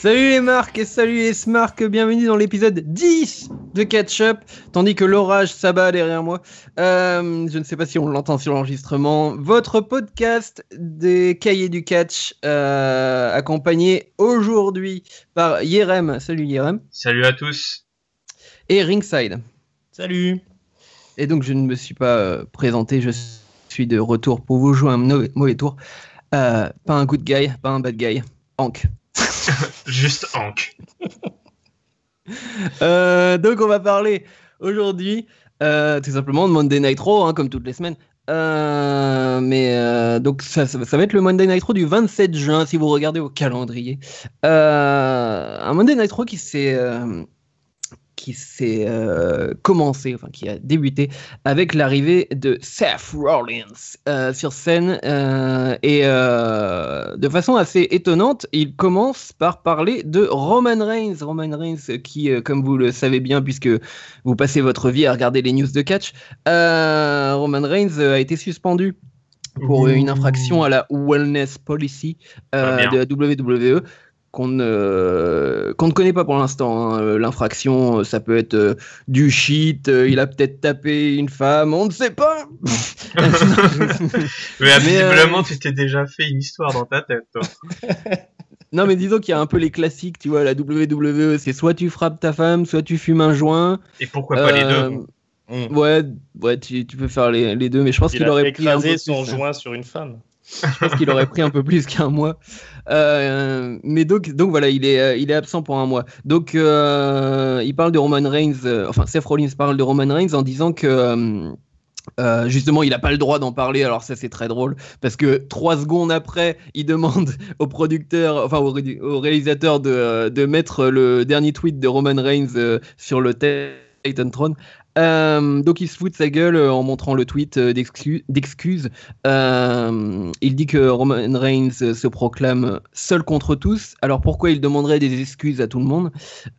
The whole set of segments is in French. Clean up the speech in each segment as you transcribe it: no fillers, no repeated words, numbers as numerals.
Salut les marques et salut les smarks, bienvenue dans l'épisode 10 de Catch Up, tandis que l'orage s'abat derrière moi. Je ne sais pas si on l'entend sur l'enregistrement. Votre podcast des cahiers du catch, accompagné aujourd'hui par Yerem. Salut Yerem. Salut à tous. Et Ringside. Salut. Et donc je ne me suis pas présenté, je suis de retour pour vous jouer un mauvais tour. Pas un good guy, pas un bad guy. Hank. Juste Hank. Donc on va parler aujourd'hui tout simplement de Monday Night Raw, comme toutes les semaines. Donc ça va être le Monday Night Raw du 27 juin si vous regardez au calendrier. Un Monday Night Raw qui s'est commencé, enfin qui a débuté avec l'arrivée de Seth Rollins sur scène et de façon assez étonnante, il commence par parler de Roman Reigns qui, comme vous le savez bien puisque vous passez votre vie à regarder les news de catch, Roman Reigns a été suspendu pour une infraction à la Wellness Policy de la WWE. Qu'on ne connaît pas pour l'instant, hein. L'infraction, ça peut être du shit, il a peut-être tapé une femme, on ne sait pas. Mais visiblement, tu t'es déjà fait une histoire dans ta tête, toi. Non, mais disons qu'il y a un peu les classiques, tu vois, la WWE, c'est soit tu frappes ta femme, soit tu fumes un joint. Et pourquoi pas les deux? Ouais, tu peux faire les deux, mais je pense qu'il aurait pris écrasé son joint sur une femme. Je pense qu'il aurait pris un peu plus qu'un mois. Mais donc voilà, il est absent pour un mois. Donc il parle de Roman Reigns, Seth Rollins parle de Roman Reigns en disant que justement il n'a pas le droit d'en parler. Alors ça c'est très drôle parce que 3 secondes après il demande au producteur, au réalisateur de mettre le dernier tweet de Roman Reigns sur le Titan Throne. Donc il se fout de sa gueule en montrant le tweet d'excuses. Il dit que Roman Reigns se proclame seul contre tous. Alors pourquoi il demanderait des excuses à tout le monde?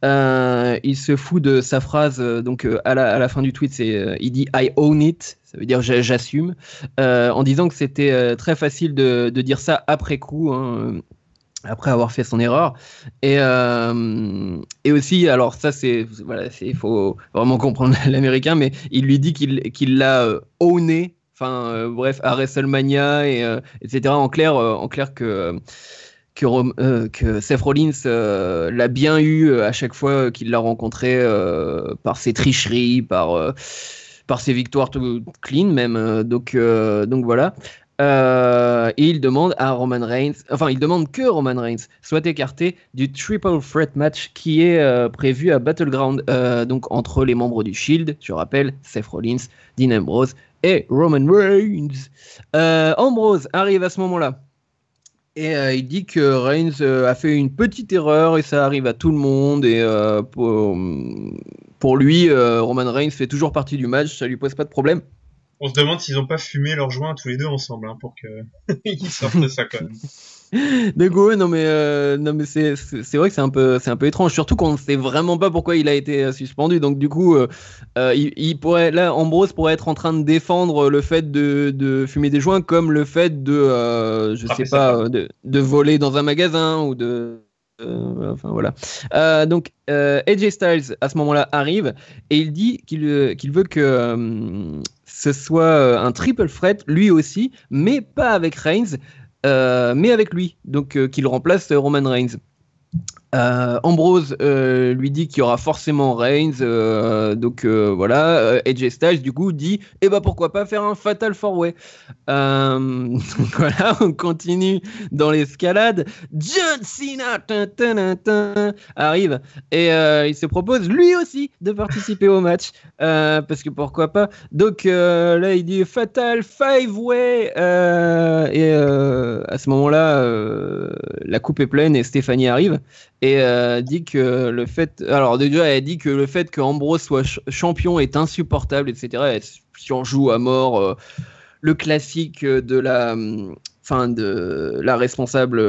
Il se fout de sa phrase. Donc à la fin du tweet, il dit I own it. Ça veut dire j'assume. En disant que c'était très facile de dire ça après coup. Après avoir fait son erreur et aussi, alors ça il faut vraiment comprendre l'américain, mais il lui dit qu'il l'a owné, bref, à WrestleMania etc. En clair que Seth Rollins l'a bien eu à chaque fois qu'il l'a rencontré par ses tricheries, par ses victoires tout clean même, donc voilà. Et il demande que Roman Reigns soit écarté du Triple Threat match qui est prévu à Battleground, donc entre les membres du Shield, je rappelle, Seth Rollins, Dean Ambrose et Roman Reigns. Ambrose arrive à ce moment-là et il dit que Reigns a fait une petite erreur et ça arrive à tout le monde et pour lui, Roman Reigns fait toujours partie du match, ça lui pose pas de problème. On se demande s'ils ont pas fumé leurs joints tous les deux ensemble, pour qu'ils sortent de ça quand même. Donc ouais, non mais c'est vrai que c'est un peu étrange, surtout qu'on ne sait vraiment pas pourquoi il a été suspendu. Donc du coup, Ambrose pourrait être en train de défendre le fait de fumer des joints comme le fait de de voler dans un magasin ou de voilà. Donc AJ Styles à ce moment-là arrive et il dit qu'il veut que ce soit un triple threat lui aussi, mais pas avec Reigns, mais avec lui, donc qu'il remplace Roman Reigns. Ambrose lui dit qu'il y aura forcément Reigns, donc voilà. AJ Styles du coup dit pourquoi pas faire un Fatal 4-Way. Voilà, on continue dans l'escalade. John Cena arrive et il se propose lui aussi de participer au match, parce que pourquoi pas. Donc là il dit Fatal 5-Way et à ce moment-là la coupe est pleine et Stéphanie arrive et dit que le fait, alors déjà elle dit que le fait que Ambrose soit champion est insupportable, etc. Elle surjoue à mort le classique de la responsable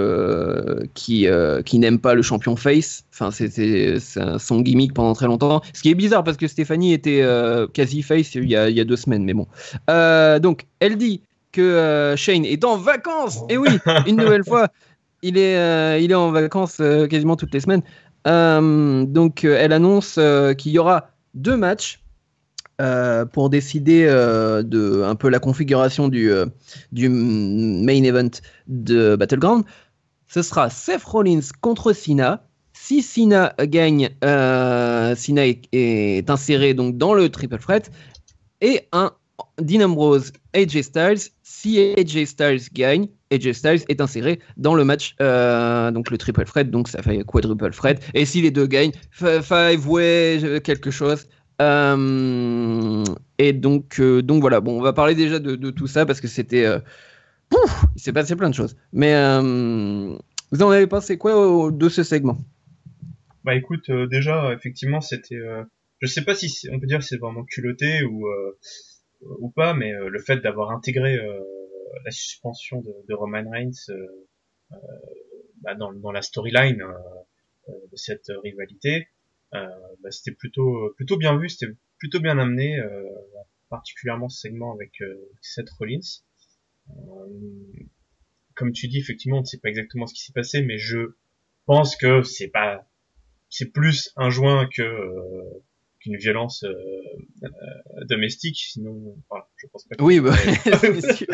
qui n'aime pas le champion face. C'était son gimmick pendant très longtemps. Ce qui est bizarre parce que Stéphanie était quasi face il y a 2 semaines, mais bon. Donc elle dit que Shane est en vacances. Et oui, une nouvelle fois. il est en vacances quasiment toutes les semaines. Donc, elle annonce qu'il y aura 2 matchs pour décider de un peu la configuration du main event de Battleground. Ce sera Seth Rollins contre Cena. Si Cena gagne, Cena est inséré donc dans le triple threat, et un Dean Ambrose, AJ Styles. Si AJ Styles gagne, AJ Styles est inséré dans le match, donc le triple threat, donc ça fait quadruple threat. Et si les deux gagnent, five way quelque chose. Et donc voilà. Bon, on va parler déjà de tout ça parce que c'était, il s'est passé plein de choses. Mais vous en avez pensé quoi de ce segment? Bah écoute, déjà effectivement c'était, je sais pas si on peut dire que c'est vraiment culotté ou pas, mais le fait d'avoir intégré la suspension de Roman Reigns dans la storyline de cette rivalité, c'était plutôt bien vu, c'était plutôt bien amené, particulièrement ce segment avec Seth Rollins. Comme tu dis, effectivement, on ne sait pas exactement ce qui s'est passé, mais je pense que c'est plus un joint qu'une violence domestique, sinon voilà, je pense pas que oui, bah, c'est sûr.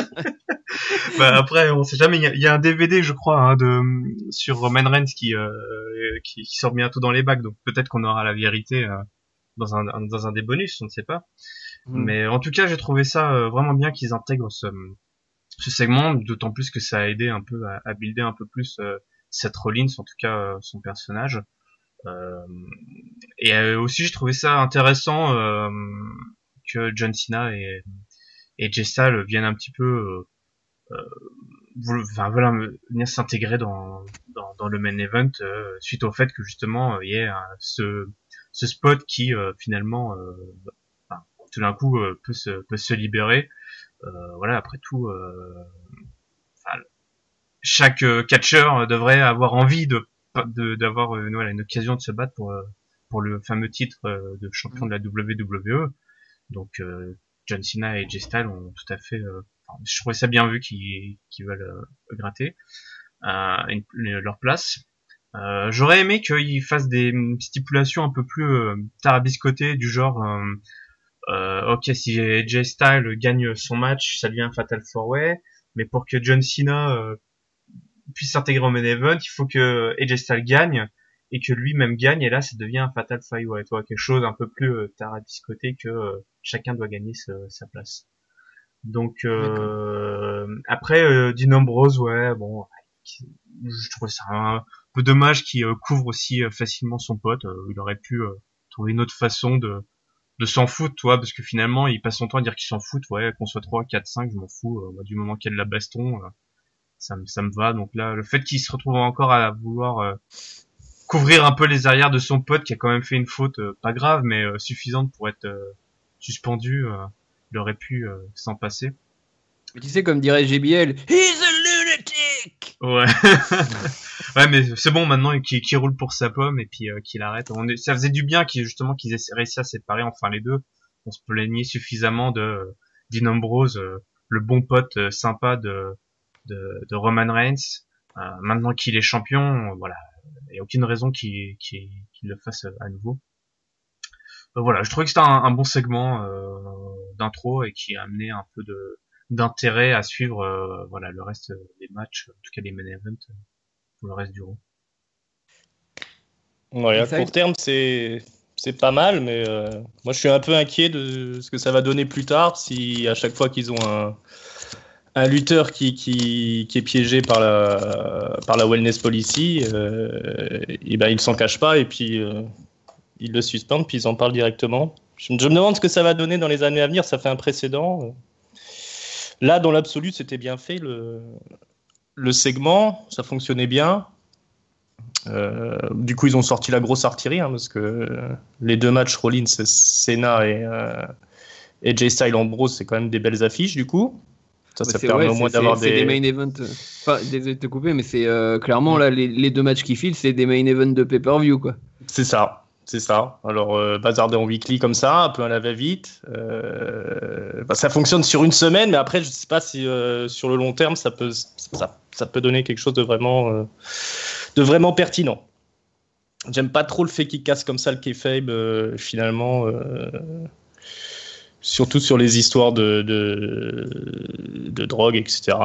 bah après on sait jamais, il y a un DVD je crois hein, sur Roman Reigns qui sort bientôt dans les bacs, donc peut-être qu'on aura la vérité dans un des bonus, on ne sait pas. Mais en tout cas, j'ai trouvé ça vraiment bien qu'ils intègrent ce segment, d'autant plus que ça a aidé un peu à builder un peu plus Seth Rollins, en tout cas son personnage. Et aussi j'ai trouvé ça intéressant que John Cena et Jay Styles viennent un petit peu venir s'intégrer dans le main event suite au fait que justement il y ait ce spot qui finalement tout d'un coup peut se libérer. Voilà, après tout chaque catcheur devrait avoir envie d'avoir une occasion de se battre pour le fameux titre de champion de la WWE. Donc John Cena et Jay Styles ont tout à fait je trouvais ça bien vu qu'ils veulent gratter leur place. J'aurais aimé qu'ils fassent des stipulations un peu plus tarabiscotées du genre ok, si Jay Styles gagne son match, ça devient un Fatal 4-Way, mais pour que John Cena puisse s'intégrer au main event, il faut que AJ Styles gagne et que lui-même gagne, et là ça devient un Fatal 5-Way, toi, quelque chose un peu plus tarabiscoté que chacun doit gagner sa place. Donc après Dean Ambrose, ouais, bon, je trouve ça un peu dommage qu'il couvre aussi facilement son pote. Il aurait pu trouver une autre façon de s'en foutre, toi, parce que finalement il passe son temps à dire qu'il s'en fout, ouais, qu'on soit 3, 4, 5, je m'en fous, moi, du moment qu'il y a de la baston, ça me va. Donc là, le fait qu'il se retrouve encore à vouloir couvrir un peu les arrières de son pote qui a quand même fait une faute pas grave mais suffisante pour être suspendu, il aurait pu s'en passer. Mais tu sais, comme dirait JBL, he's a lunatic. Ouais. Ouais, mais c'est bon maintenant qu'il roule pour sa pomme et puis qu'il arrête. Ça faisait du bien qu'ils aient réussi à séparer enfin les deux. On se plaignait suffisamment de Dean Ambrose, le bon pote sympa de Roman Reigns. Maintenant qu'il est champion, voilà, il n'y a aucune raison qu'il le fasse à nouveau. Voilà, je trouvais que c'était un bon segment d'intro et qui a amené un peu d'intérêt à suivre voilà, le reste des matchs, en tout cas les main events pour le reste du Raw. Ouais, à court terme, c'est pas mal, mais moi je suis un peu inquiet de ce que ça va donner plus tard si à chaque fois qu'ils ont un lutteur qui est piégé par la wellness policy, et ben ils s'en cachent pas et puis ils le suspendent puis ils en parlent directement. Je me demande ce que ça va donner dans les années à venir. Ça fait un précédent. Là, dans l'absolu, c'était bien fait le segment, ça fonctionnait bien. Du coup, ils ont sorti la grosse artillerie parce que les deux matchs Rollins, Cena et Jay Styles Ambrose, c'est quand même des belles affiches du coup. Ça permet au moins d'avoir des main events. Enfin, désolé de te couper, mais c'est clairement là les deux matchs qui filent, c'est des main events de pay-per-view quoi. C'est ça. C'est ça. Alors, bazarder en weekly comme ça, un peu à la va-vite. Ça fonctionne sur une semaine, mais après, je ne sais pas si sur le long terme, ça peut donner quelque chose de vraiment pertinent. J'aime pas trop le fait qu'il casse comme ça le kayfabe, finalement. Surtout sur les histoires de drogue, etc.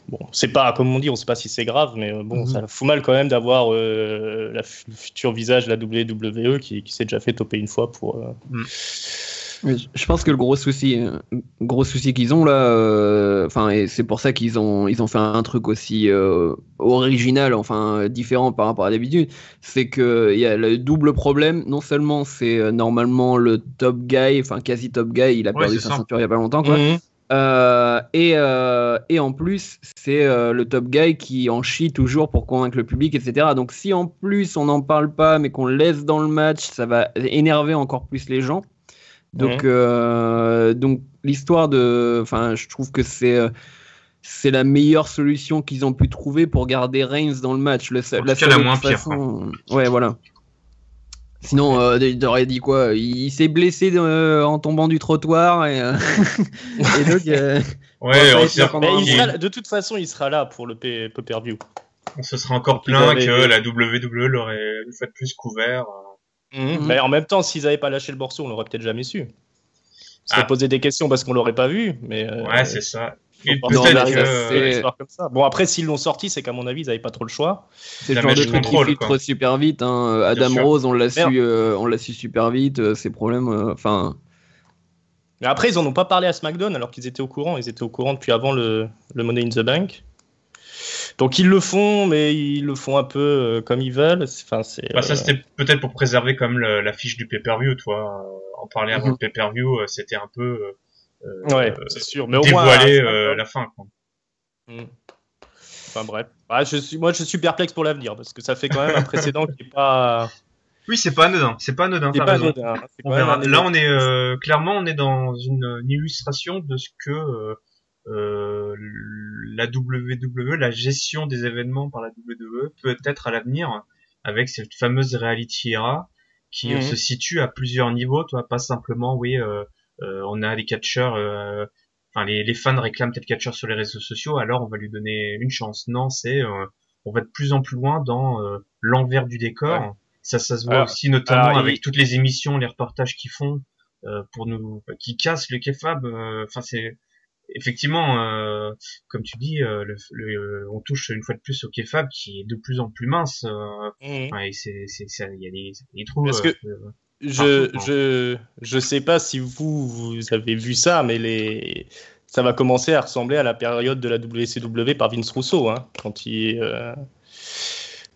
Bon, c'est pas, comme on dit, on sait pas si c'est grave, mais bon, ça fout mal quand même d'avoir le futur visage de la WWE qui s'est déjà fait toper une fois pour. Oui, je pense que le gros souci qu'ils ont là, et c'est pour ça qu'ils ont fait un truc aussi original, différent par rapport à d'habitude, c'est que il y a le double problème. Non seulement c'est normalement le top guy, quasi top guy, il a perdu sa ceinture il y a pas longtemps, quoi. Et en plus, c'est le top guy qui en chie toujours pour convaincre le public, etc. Donc si en plus on n'en parle pas, mais qu'on le laisse dans le match, ça va énerver encore plus les gens. Donc l'histoire je trouve que c'est la meilleure solution qu'ils ont pu trouver pour garder Reigns dans le match. La moins pire. Ouais, voilà. Sinon, il aurait dit quoi? Il s'est blessé en tombant du trottoir et donc. De toute façon, il sera là pour le pay-per-view. Ce sera encore plein que la WWE l'aurait une fois de plus couvert. Mais en même temps, s'ils n'avaient pas lâché le morceau, on l'aurait peut-être jamais su. On s'est posé des questions parce qu'on l'aurait pas vu, mais. Ouais, c'est ça. Et peut-être comme ça. Bon, après, s'ils l'ont sorti, c'est qu'à mon avis, ils n'avaient pas trop le choix. C'est le genre de truc qui filtre super vite. Hein. Adam Rose, on l'a su super vite. Ces problèmes, Mais après, ils en ont pas parlé à SmackDown alors qu'ils étaient au courant. Ils étaient au courant depuis avant le Money in the Bank. Donc ils le font, mais ils le font un peu comme ils veulent. Ça, c'était peut-être pour préserver comme la fiche du pay-per-view, toi. En parler avant le pay-per-view, c'était un peu ouais, c'est sûr. Mais dévoiler la fin, quoi. Enfin bref. Je suis perplexe pour l'avenir parce que ça fait quand même un précédent qui est pas. Oui, c'est pas anodin. On verra. Là, on est clairement, on est dans une illustration de ce que la WWE, la gestion des événements par la WWE peut être à l'avenir avec cette fameuse reality era qui se situe à plusieurs niveaux, toi, pas simplement on a les catcheurs les fans réclament tel catcheur sur les réseaux sociaux, alors on va lui donner une chance. Non, c'est on va de plus en plus loin dans l'envers du décor. Ouais. Ça se voit aussi notamment avec toutes les émissions, les reportages qu'ils font qui cassent le kayfabe. C'est effectivement, comme tu dis, on touche une fois de plus au kayfabe qui est de plus en plus mince. Et il y a des trous. Parce que je sais pas si vous avez vu ça, mais ça va commencer à ressembler à la période de la WCW par Vince Russo, hein,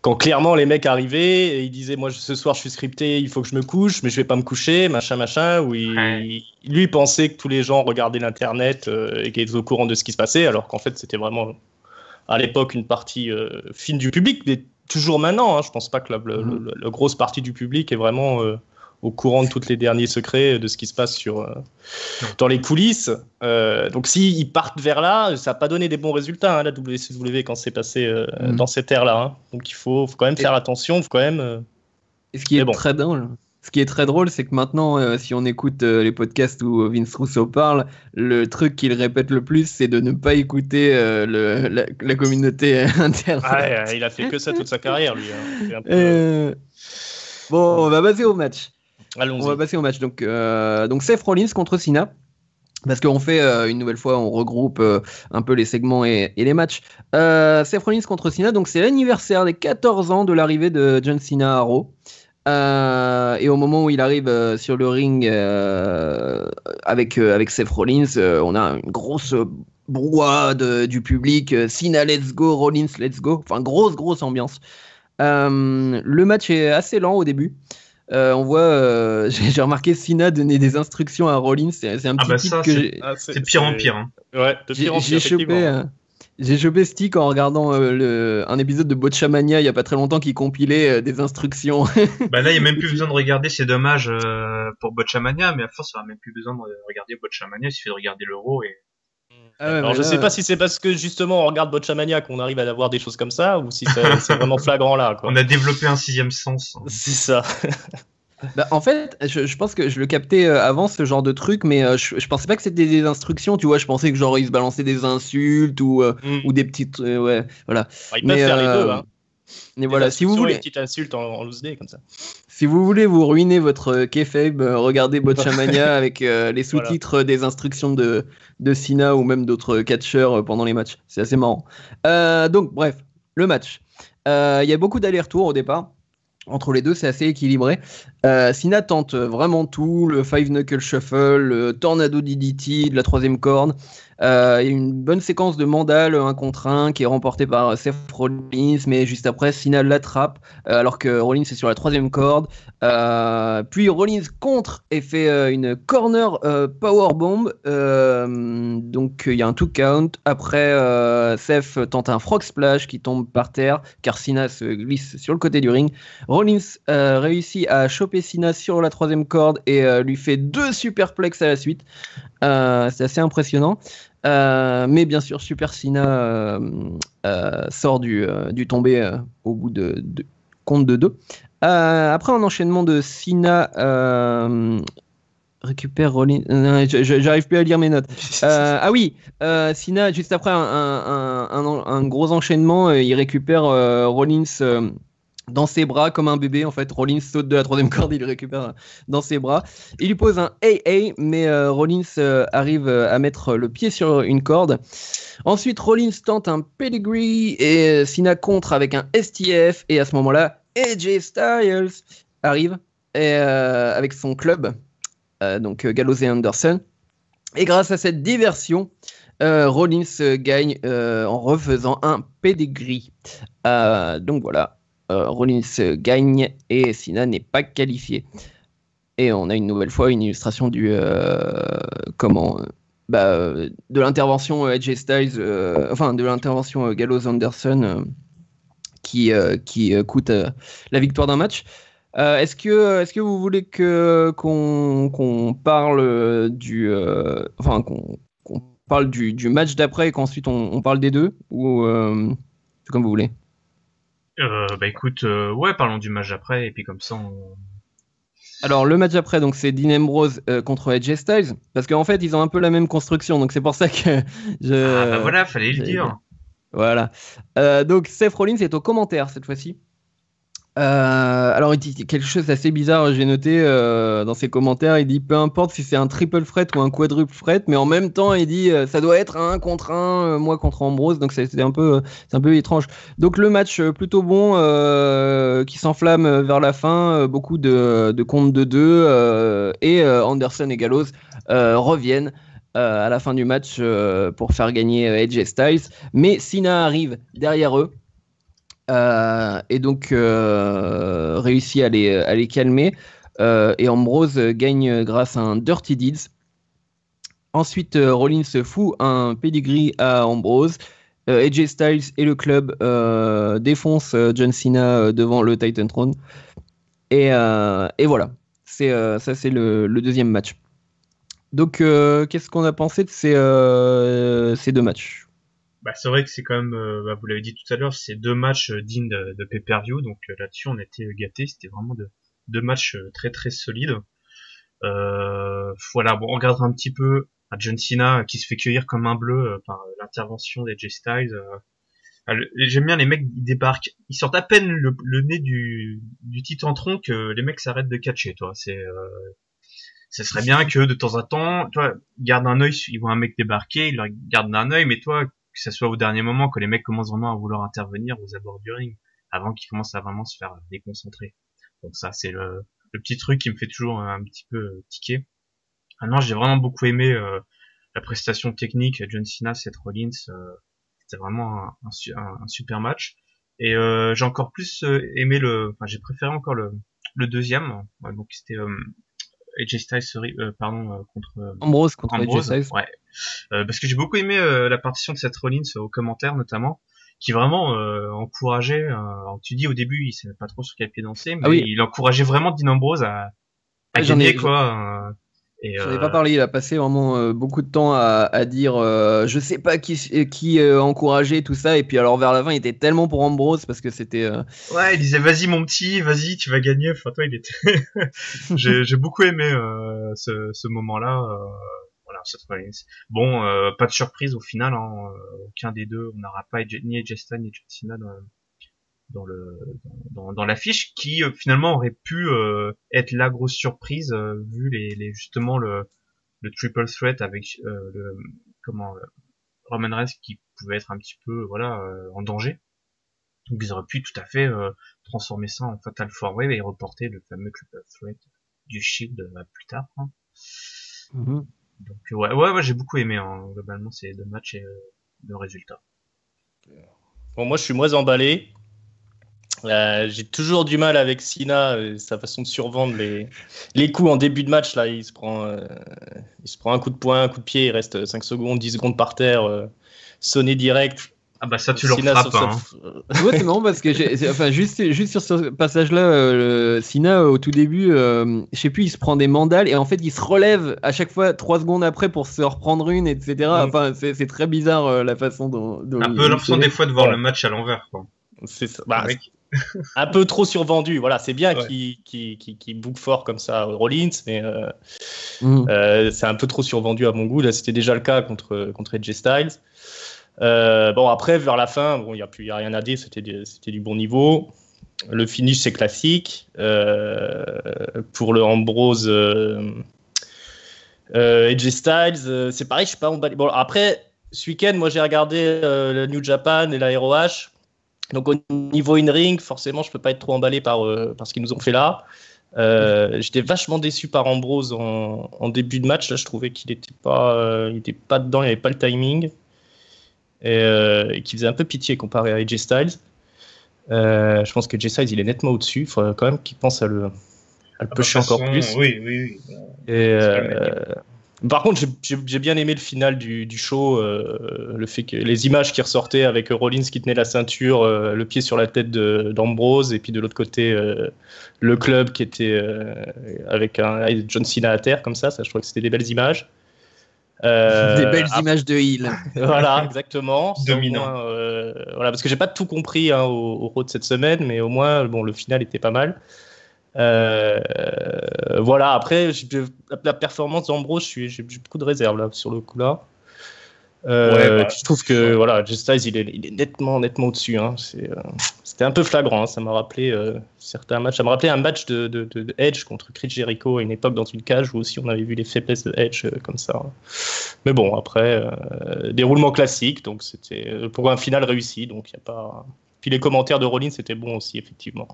quand clairement les mecs arrivaient et ils disaient moi ce soir je suis scripté, il faut que je me couche, mais je vais pas me coucher, machin, où lui pensait que tous les gens regardaient l'internet et qu'ils étaient au courant de ce qui se passait, alors qu'en fait c'était vraiment à l'époque une partie fine du public, mais toujours maintenant, hein, je pense pas que la grosse partie du public est vraiment au courant de tous les derniers secrets de ce qui se passe dans les coulisses. Donc s'ils partent vers là, ça n'a pas donné des bons résultats, hein, la WCW, quand c'est passé dans cette ère-là. Hein. Donc il faut quand même faire attention. Faut quand même, Et ce qui est très drôle, c'est que maintenant, si on écoute les podcasts où Vince Russo parle, le truc qu'il répète le plus, c'est de ne pas écouter la communauté interne. Il a fait que ça toute sa carrière, lui. Hein. Bon, on va passer au match. Allons-y. On va passer au match. Donc Seth Rollins contre Cena. Parce qu'on fait une nouvelle fois, on regroupe un peu les segments et les matchs. Seth Rollins contre Cena, donc c'est l'anniversaire des 14 ans de l'arrivée de John Cena à Raw. Et au moment où il arrive sur le ring avec Seth Rollins, on a une grosse brouhaha du public. Cena, let's go, Rollins, let's go. Enfin, grosse ambiance. Le match est assez lent au début. On voit, j'ai remarqué Cena donner des instructions à Rollins. C'est un petit type que c'est de pire en pire. Hein. Ouais, de pire en pire. J'ai chopé Stick en regardant un épisode de Botchamania il y a pas très longtemps qui compilait des instructions. Bah là, il y a même plus besoin de regarder, c'est dommage pour Botchamania, mais à force, il n'y aura même plus besoin de regarder Botchamania, il suffit de regarder l'Euro et. Alors je sais pas si c'est parce que justement on regarde Botchamania qu'on arrive à avoir des choses comme ça ou si c'est vraiment flagrant là, quoi. On a développé un sixième sens. C'est ça. Bah, en fait, je pense que je le captais avant ce genre de truc, mais je pensais pas que c'était des instructions, tu vois. Je pensais que genre ils se balançaient des insultes ou des petites, ouais, voilà. Enfin, ils peuvent Mais faire les deux, hein. mais Des voilà, si vous instructions et une voulez, petite insulte en loose day comme ça. si vous voulez vous ruiner votre kayfabe, regardez Botchamania avec les Voilà. sous-titres des instructions de Cena ou même d'autres catcheurs pendant les matchs. C'est assez marrant. Donc bref, le match. Il y a beaucoup d'allers-retours au départ. Entre les deux, c'est assez équilibré. Cena tente vraiment tout, le Five Knuckle Shuffle, le Tornado DDT de la troisième corde. Il y a une bonne séquence de mandale 1 contre 1 qui est remportée par Seth Rollins, mais juste après, Cena l'attrape alors que Rollins est sur la troisième corde. Puis Rollins contre et fait une corner powerbomb. Donc il y a un 2 count. Après, Seth tente un frog splash qui tombe par terre car Cena se glisse sur le côté du ring. Rollins réussit à choper Cena sur la troisième corde et lui fait 2 superplex à la suite. C'est assez impressionnant. Mais bien sûr, Super Cena sort du tombé au bout de compte de 2. Après un enchaînement de Cena récupère Rollins. J'arrive plus à lire mes notes. Ah oui, Cena, juste après un gros enchaînement, il récupère Rollins dans ses bras comme un bébé. En fait, Rollins saute de la troisième corde, il le récupère dans ses bras. Il lui pose un AA, mais Rollins arrive à mettre le pied sur une corde. Ensuite, Rollins tente un pedigree et Cena contre avec un STF. Et à ce moment-là, AJ Styles arrive avec son club, donc Gallows et Anderson. Et grâce à cette diversion, Rollins gagne en refaisant un pedigree. Donc voilà. Rollins gagne et Cena n'est pas qualifié. Et on a une nouvelle fois une illustration du de l'intervention AJ Styles, enfin de l'intervention Gallows Anderson qui coûte la victoire d'un match. Est-ce que vous voulez qu'on parle qu'on parle du match d'après et qu'ensuite on parle des deux ou c'est comme vous voulez? Bah écoute, ouais, parlons du match après, et puis comme ça, Alors le match après, donc c'est Dean Ambrose contre AJ Styles, parce qu'en fait ils ont un peu la même construction, donc c'est pour ça que Ah bah voilà, fallait le dire. Voilà. Donc Seth Rollins est au commentaire cette fois-ci. Alors il dit quelque chose d'assez bizarre, j'ai noté dans ses commentaires, il dit peu importe si c'est un triple threat ou un quadruple threat, mais en même temps il dit ça doit être un contre un, moi contre Ambrose, donc c'est un peu étrange. Donc le match plutôt bon qui s'enflamme vers la fin, beaucoup de comptes de deux et Anderson et Gallows reviennent à la fin du match pour faire gagner AJ Styles, mais Cena arrive derrière eux. Et donc réussit à les calmer et Ambrose gagne grâce à un Dirty Deeds. Ensuite Rollins fout un pedigree à Ambrose. AJ Styles et le club défoncent John Cena devant le Titan Throne et voilà, ça c'est le deuxième match. Donc qu'est-ce qu'on a pensé de ces deux matchs? Bah c'est vrai que c'est quand même, vous l'avez dit tout à l'heure, c'est 2 matchs dignes de pay-per-view, donc là-dessus on était gâtés, c'était vraiment deux matchs très très solides. Voilà, bon, on regardera un petit peu à John Cena qui se fait cueillir comme un bleu par l'intervention d'AJ Styles. J'aime bien les mecs, ils débarquent, ils sortent à peine le nez du titantron que les mecs s'arrêtent de catcher, toi. Ça serait bien que de temps en temps, toi, garde un œil, ils voient un mec débarquer, ils le gardent d'un œil, mais toi, que ça soit au dernier moment, que les mecs commencent vraiment à vouloir intervenir aux abords du ring, avant qu'ils commencent à vraiment se faire déconcentrer. Donc ça, c'est le petit truc qui me fait toujours un petit peu tiquer. Maintenant, j'ai vraiment beaucoup aimé la prestation technique John Cena, Seth Rollins. C'était vraiment un super match. Et j'ai encore plus aimé j'ai préféré encore le deuxième. Ouais, donc c'était AJ Styles, contre Ambrose contre AJ Styles. Ouais. Parce que j'ai beaucoup aimé la partition de Seth Rollins aux commentaires notamment, qui vraiment encourageait. Alors tu dis au début il savait pas trop sur quel pied danser, mais il encourageait vraiment Dean Ambrose à gagner quoi. Et, J'en ai pas parlé, il a passé vraiment beaucoup de temps à dire je sais pas qui encourager tout ça, et puis alors vers la fin il était tellement pour Ambrose parce que c'était ouais, il disait vas-y mon petit, vas-y tu vas gagner. Enfin toi il était, j'ai beaucoup aimé ce moment-là. Voilà, bon, pas de surprise au final, hein, aucun des deux, on n'aura pas ni AJ Styles ni John Cena dans l'affiche, qui finalement aurait pu être la grosse surprise vu justement le triple threat avec Roman Reigns qui pouvait être un petit peu en danger. Donc ils auraient pu tout à fait transformer ça en Fatal 4-Way et reporter le fameux triple threat du Shield plus tard. Hein. Mm-hmm. Donc ouais, j'ai beaucoup aimé hein, globalement ces deux matchs et le résultat. Bon, moi je suis moins emballé. J'ai toujours du mal avec Cena, sa façon de survendre les coups en début de match. Là, il se prend un coup de poing, un coup de pied, il reste 5 secondes, 10 secondes par terre, sonné direct. Ah bah ça tu leur frappes hein. Ouais, c'est marrant parce que juste sur ce passage-là, Cena au tout début, je sais plus, il se prend des mandales et en fait il se relève à chaque fois 3 secondes après pour se reprendre une, etc. Enfin, c'est très bizarre la façon dont un peu l'impression des fois de voir le match à l'envers, quoi. C'est ça. Bah, un peu trop survendu. Voilà, c'est bien qu'il book fort comme ça Rollins, mais c'est un peu trop survendu à mon goût. Là, c'était déjà le cas contre AJ Styles. Bon, après, vers la fin, bon, il y a rien à dire. C'était du bon niveau. Le finish, c'est classique. Pour le Ambrose AJ Styles, c'est pareil. Je suis pas emballé. Bon, après, ce week-end, moi, j'ai regardé le New Japan et la ROH. Donc au niveau in-ring, forcément, je peux pas être trop emballé par ce qu'ils nous ont fait là. J'étais vachement déçu par Ambrose en début de match. Là, je trouvais qu'il était pas dedans, il avait pas le timing et qu'il faisait un peu pitié comparé à AJ Styles. Je pense que AJ Styles, il est nettement au-dessus. Il faudrait quand même qu'il pense à le pusher encore plus. Oui. Et par contre, j'ai bien aimé le final du show, le fait que les images qui ressortaient avec Rollins qui tenait la ceinture, le pied sur la tête d'Ambrose, et puis de l'autre côté le club qui était avec un John Cena à terre comme ça. Je trouvais que c'était des belles images. Des belles images de heel. Voilà, exactement. Dominant. Voilà, parce que j'ai pas tout compris hein, au Raw de cette semaine, mais au moins bon, le final était pas mal. Voilà, après la performance d'Ambrose, j'ai beaucoup de réserves là sur le coup là. Je trouve que voilà, AJ Styles il est nettement au-dessus. Hein. C'était un peu flagrant. Hein. Ça m'a rappelé certains matchs. Ça m'a rappelé un match de Edge contre Chris Jericho à une époque dans une cage où aussi on avait vu les faiblesses de Edge comme ça. Mais bon, après déroulement classique, donc c'était pour un final réussi. Donc il y a pas. Puis les commentaires de Rollins c'était bon aussi effectivement.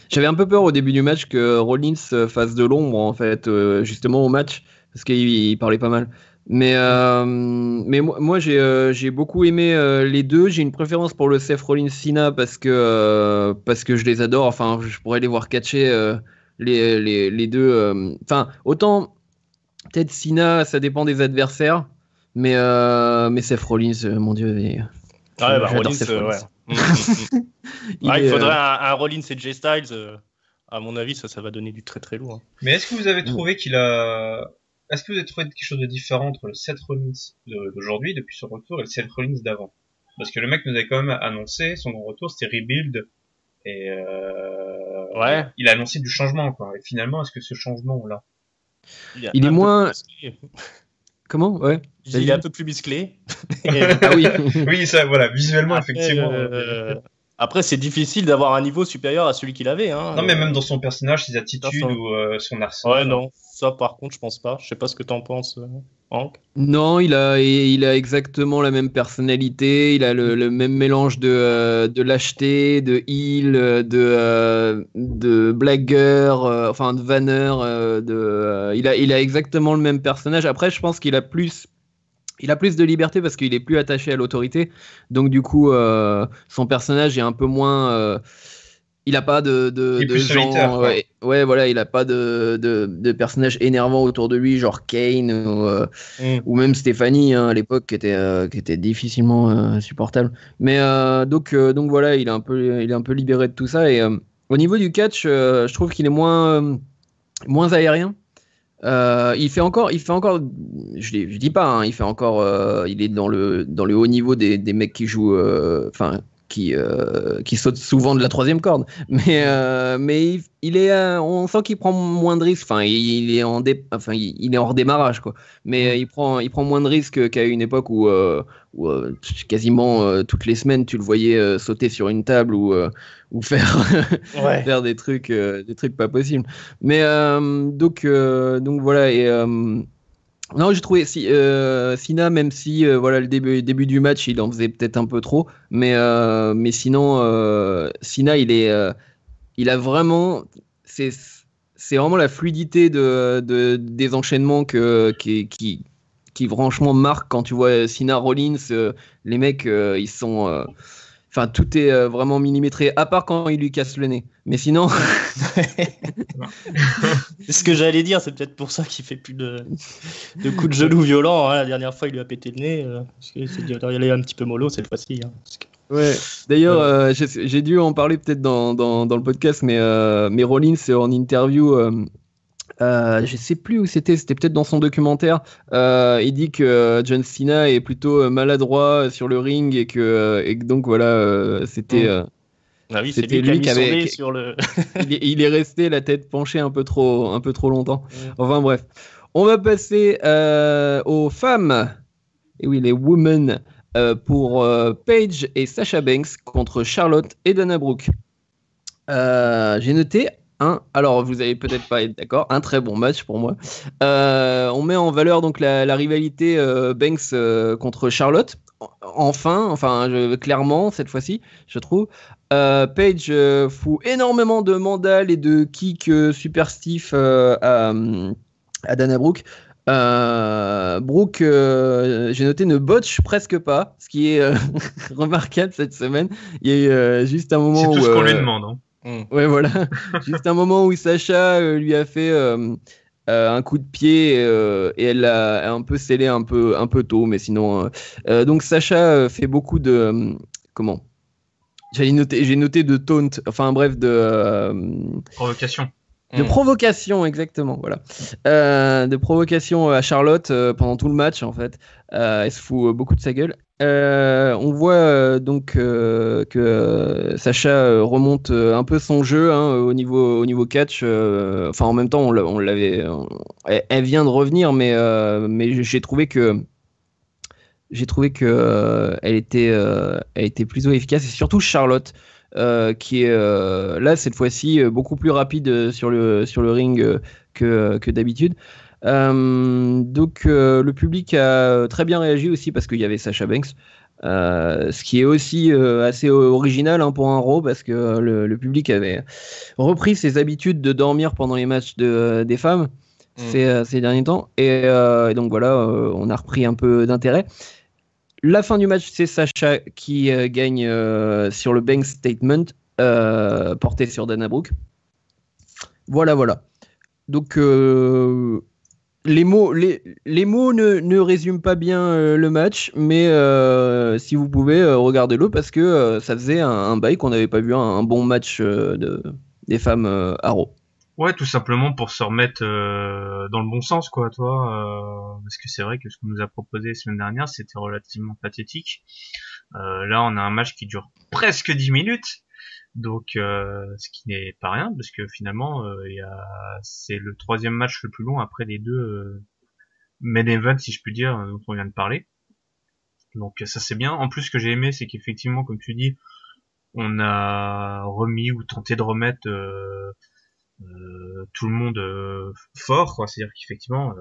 J'avais un peu peur au début du match que Rollins fasse de l'ombre en fait, justement au match, parce qu'il parlait pas mal. Mais moi j'ai beaucoup aimé les deux. J'ai une préférence pour le Seth Rollins Cena parce que je les adore. Enfin, je pourrais les voir catcher les deux. Enfin, autant peut-être Cena, ça dépend des adversaires, mais Seth Rollins, mon Dieu, Rollins, Seth Rollins. Ouais. Il faudrait un Rollins et AJ Styles. À mon avis, ça va donner du très très lourd. Hein. Mais est-ce que vous avez trouvé est-ce que vous avez trouvé quelque chose de différent entre le Seth Rollins d'aujourd'hui, depuis son retour, et le Seth Rollins d'avant? Parce que le mec nous avait quand même annoncé son retour, c'était Rebuild, et il a annoncé du changement, quoi. Et finalement, est-ce que ce changement, on l'a? Il est moins... Comment? Ouais. Il est un peu plus musclé. Ah oui. Oui, ça, voilà, visuellement, après, effectivement. Après, c'est difficile d'avoir un niveau supérieur à celui qu'il avait. Hein. Non, mais même dans son personnage, ses attitudes ou son arsenal. Ouais, non. Ça, par contre, je pense pas. Je sais pas ce que t'en penses, Hank. Non, il a exactement la même personnalité. Il a le même mélange de lâcheté, de heel, de blagueur, enfin de vanneur. Il a exactement le même personnage. Après, je pense qu'il a plus de liberté parce qu'il est plus attaché à l'autorité. Donc du coup, son personnage est un peu moins. Il a pas de gens. Ouais, voilà, il a pas de personnages énervants autour de lui, genre Kane ou même Stéphanie hein, à l'époque, qui était difficilement supportable. Mais donc voilà, il est un peu libéré de tout ça. Et au niveau du catch, je trouve qu'il est moins aérien. Il fait encore, je dis pas, hein, il fait encore, il est dans le haut niveau des mecs qui jouent, enfin, qui sautent souvent de la troisième corde. Mais il est, on sent qu'il prend moins de risques. Enfin, enfin, il est en redémarrage, quoi. Mais il prend moins de risques qu'à une époque où quasiment toutes les semaines tu le voyais sauter sur une table ou faire, Ouais. faire des trucs pas possibles. Mais donc voilà. Et non, j'ai trouvé Sina, même si voilà le début du match, il en faisait peut-être un peu trop, mais sinon Sina, il a vraiment, c'est c'est vraiment la fluidité des enchaînements qui franchement marque quand tu vois Sina Rollins, les mecs ils sont enfin, tout est vraiment millimétré, à part quand il lui casse le nez. Mais sinon, C'est ce que j'allais dire, c'est peut-être pour ça qu'il fait plus de coups de genoux violents. Hein. La dernière fois, il lui a pété le nez. Parce que il est un petit peu mollo cette fois-ci. Hein, ouais. D'ailleurs, j'ai dû en parler peut-être dans le podcast, mais Rollins, en interview, je sais plus où c'était peut-être dans son documentaire. Il dit que John Cena est plutôt maladroit sur le ring et que donc voilà, Ah oui, c'est c'était lui qui a mis lui son nez qui, sur le. il est resté la tête penchée un peu trop longtemps. Enfin bref. On va passer aux femmes. Et oui, les women pour Paige et Sasha Banks contre Charlotte et Dana Brooke. J'ai noté alors vous allez peut-être pas être d'accord, un très bon match pour moi. On met en valeur donc la rivalité Banks contre Charlotte. Clairement cette fois-ci, je trouve. Paige fout énormément de mandales et de kicks super stiff à Dana Brooke. Brooke, j'ai noté, ne botche presque pas, ce qui est remarquable cette semaine. Il y a eu juste un moment C'est tout où ce qu'on lui demande. Hein. ouais, voilà. Juste un moment où Sacha lui a fait un coup de pied et elle l'a un peu scellé un peu tôt, mais sinon. Donc Sacha fait beaucoup de comment? J'ai noté de taunt, enfin bref Provocation. de provocation, exactement, voilà. De provocation à Charlotte pendant tout le match, en fait. Elle se fout beaucoup de sa gueule. On voit donc que Sacha remonte un peu son jeu hein, au niveau catch. Enfin, en même temps, on l'avait. Elle vient de revenir, mais j'ai trouvé que elle était plus efficace et surtout Charlotte qui est là cette fois-ci beaucoup plus rapide sur le ring que d'habitude. Donc le public a très bien réagi aussi parce qu'il y avait Sasha Banks. Ce qui est aussi assez original hein, pour un Raw parce que le public avait repris ses habitudes de dormir pendant les matchs des femmes ces derniers temps et donc voilà on a repris un peu d'intérêt. La fin du match, c'est Sacha qui gagne sur le bank statement porté sur Dana Brooke. Voilà, voilà. Donc les mots ne résument pas bien le match, mais si vous pouvez, regardez-le parce que ça faisait un bail qu'on n'avait pas vu un bon match des femmes à Raw. Ouais, tout simplement pour se remettre dans le bon sens, quoi, toi. Parce que c'est vrai que ce qu'on nous a proposé la semaine dernière, c'était relativement pathétique. Là, on a un match qui dure presque 10 minutes, donc ce qui n'est pas rien, parce que finalement, c'est le troisième match le plus long après les deux main events, si je puis dire, dont on vient de parler. Donc ça c'est bien. En plus, ce que j'ai aimé, c'est qu'effectivement, comme tu dis, on a remis ou tenté de remettre tout le monde fort, quoi. C'est-à-dire qu'effectivement,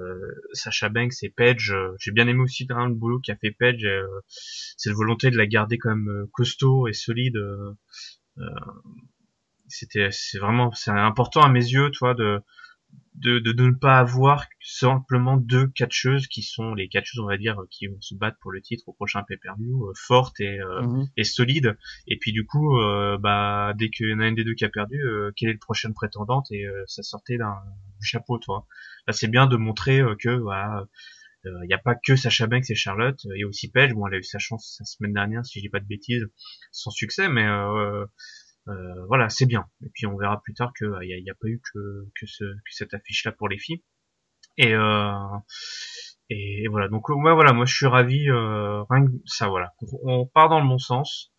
Sasha Banks et Paige, j'ai bien aimé aussi le boulot qu'a fait Paige, cette volonté de la garder quand même costaud et solide. C'est important à mes yeux, toi, de ne pas avoir simplement deux catcheuses qui sont les catcheuses, on va dire, qui vont se battre pour le titre au prochain pay-per-view, fortes et solides. Et puis du coup, dès qu'il y en a une des deux qui a perdu, quelle est le prochaine prétendante et ça sortait du chapeau, toi. Là, c'est bien de montrer que voilà, il n'y a pas que Sasha Banks et Charlotte, il y a aussi Paige. Bon, elle a eu sa chance la semaine dernière, si je dis pas de bêtises, sans succès, mais voilà, c'est bien. Et puis on verra plus tard que il y a pas eu que cette affiche-là pour les filles. Et voilà, donc ouais, voilà, moi je suis ravi, rien que ça, voilà, on part dans le bon sens.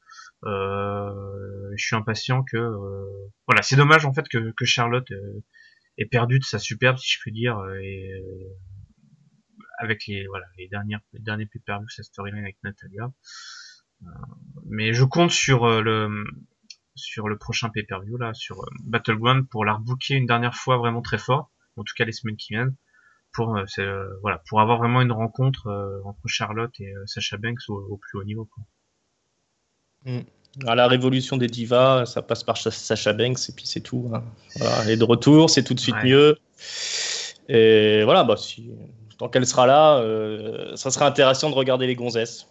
Je suis impatient que voilà, c'est dommage en fait que Charlotte ait perdu de sa superbe, si je puis dire, et avec les derniers pay-per-view, sa storyline avec Natalia. Mais je compte sur le prochain pay-per-view là, sur Battleground, pour la rebooker une dernière fois vraiment très fort, en tout cas les semaines qui viennent, pour voilà, pour avoir vraiment une rencontre entre Charlotte et Sasha Banks au plus haut niveau, quoi. À la révolution des divas, ça passe par Sasha Banks et puis c'est tout, hein. Voilà, elle est de retour, c'est tout de suite mieux. Et voilà, bah tant qu'elle sera là, ça sera intéressant de regarder les gonzesses.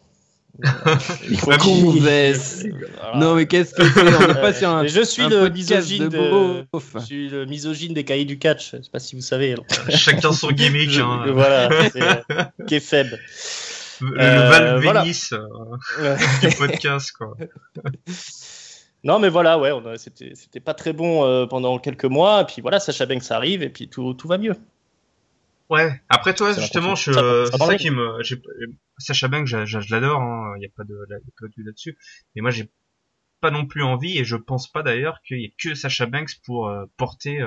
Les gonzesses. Voilà. Non mais qu'est-ce que c'est? On n'est pas sur un. Je suis le misogyne des cahiers du catch. Je sais pas si vous savez. Chacun son gimmick. Voilà, c'est Kefeb. Le Val Vénis du podcast, quoi. Non mais voilà, ouais, c'était pas très bon pendant quelques mois. Et puis voilà, Sasha Banks arrive et puis tout va mieux. Ouais. Après toi, justement, c'est ça qui me, Sasha Banks, je l'adore, hein. Il y a pas de là-dessus. Mais moi, j'ai pas non plus envie, et je pense pas d'ailleurs qu'il y ait que Sasha Banks pour porter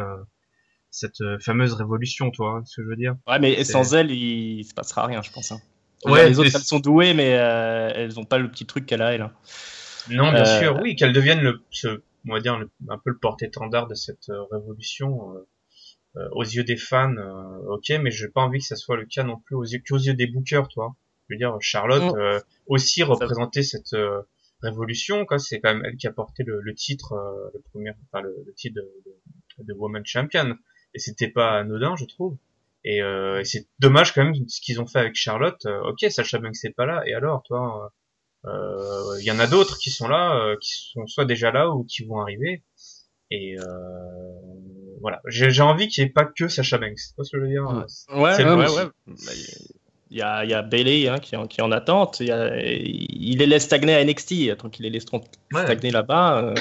cette fameuse révolution, toi, ce que je veux dire. Ouais, mais sans elle, il se passera rien, je pense, hein. Ouais. Les autres, elles sont douées, mais elles ont pas le petit truc qu'elle a, elle. Non, bien sûr, oui, qu'elle devienne on va dire un peu le porte-étendard de cette révolution. Aux yeux des fans, ok, mais j'ai pas envie que ça soit le cas non plus qu'aux yeux des bookers, toi. Je veux dire, Charlotte aussi représentait cette révolution, quoi. C'est quand même elle qui a porté le titre, le titre de Woman Champion, et c'était pas anodin, je trouve. Et c'est dommage quand même ce qu'ils ont fait avec Charlotte. Ok, Sasha Banks c'est pas là, et alors, toi, il y en a d'autres qui sont là, qui sont soit déjà là ou qui vont arriver. Et voilà, j'ai envie qu'il n'y ait pas que Sasha Banks. C'est pas ce que je veux dire. Ouais. Il y a Bayley, hein, qui est en attente. Il les laisse stagner à NXT. Tant qu'il les laisse stagner là-bas,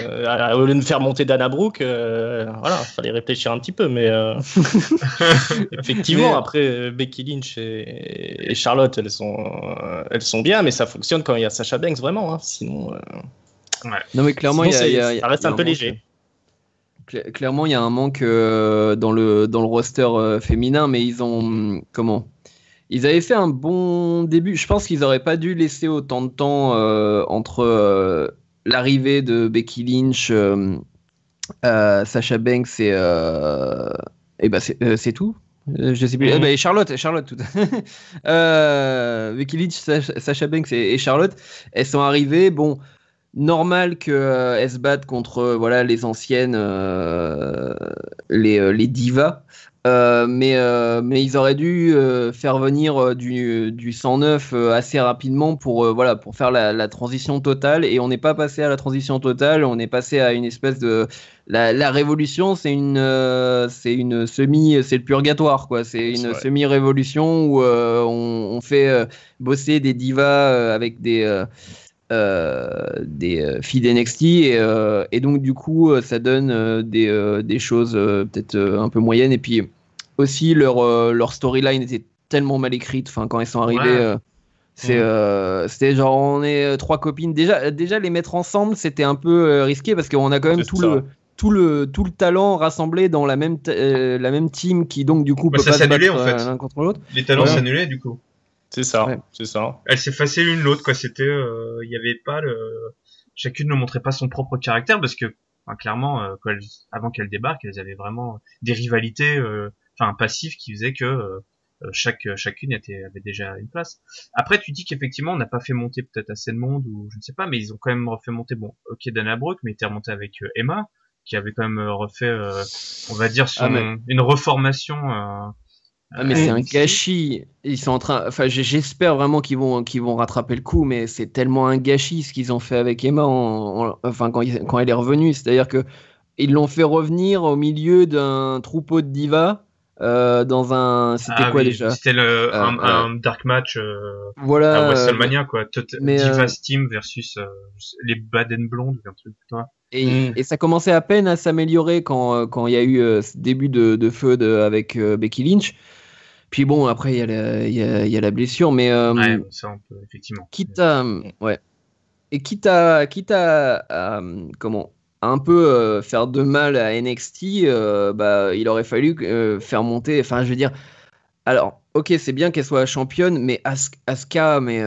au lieu de faire monter Dana Brooke, voilà, fallait réfléchir un petit peu. Mais effectivement, après Becky Lynch et Charlotte, elles sont bien, mais ça fonctionne quand il y a Sasha Banks vraiment, hein. Sinon, non mais clairement, ça reste un peu léger. Clairement, il y a un manque dans le roster féminin, mais ils avaient fait un bon début. Je pense qu'ils auraient pas dû laisser autant de temps entre l'arrivée de Becky Lynch, Sasha Banks et c'est tout. Je sais plus. Et Charlotte tout. Becky Lynch, Sasha Banks et Charlotte, elles sont arrivées. Bon. Normal que elles se battent contre les anciennes, les divas, mais ils auraient dû faire venir du 109 assez rapidement pour faire la transition totale, et on n'est pas passé à la transition totale, on est passé à une espèce de la révolution, c'est c'est le purgatoire, quoi. C'est une semi-révolution où on fait bosser des divas avec des filles d'NXT, et donc du coup ça donne des choses peut-être un peu moyennes, et puis aussi leur storyline était tellement mal écrite, enfin quand elles sont arrivées, c'était genre on est trois copines, déjà les mettre ensemble c'était un peu risqué, parce qu'on a quand même tout le talent rassemblé dans la même team, qui donc du coup peut pas se battre en fait. l'un contre l'autre. Les talents s'annulaient du coup. C'est ça, c'est ça. Elles s'effaçaient l'une l'autre, quoi. C'était, il y avait pas chacune ne montrait pas son propre caractère, parce que, clairement, avant qu'elles débarquent, elles avaient vraiment des rivalités, un passif qui faisait que chacune avait déjà une place. Après, tu dis qu'effectivement, on n'a pas fait monter peut-être assez de monde, ou je ne sais pas, mais ils ont quand même refait monter, ok, Dana Brooke, mais il était remonté avec Emma, qui avait quand même refait, on va dire, une reformation. Mais c'est un gâchis. Ils sont en train. Enfin, j'espère vraiment qu'ils vont rattraper le coup, mais c'est tellement un gâchis ce qu'ils ont fait avec Emma. Quand elle est revenue, c'est-à-dire que ils l'ont fait revenir au milieu d'un troupeau de divas dans un. C'était quoi déjà? C'était un dark match. À WrestleMania, quoi. Divas Team versus les Baden Blondes, un truc. Et ça commençait à peine à s'améliorer quand il y a eu ce début de feud avec Becky Lynch. Puis bon, après, il y a la blessure, mais Ouais, ça on peut effectivement. ouais. Et comment, à un peu faire de mal à NXT, bah, il aurait fallu faire monter. Enfin, je veux dire, alors, ok, c'est bien qu'elle soit championne, mais Asuka, mais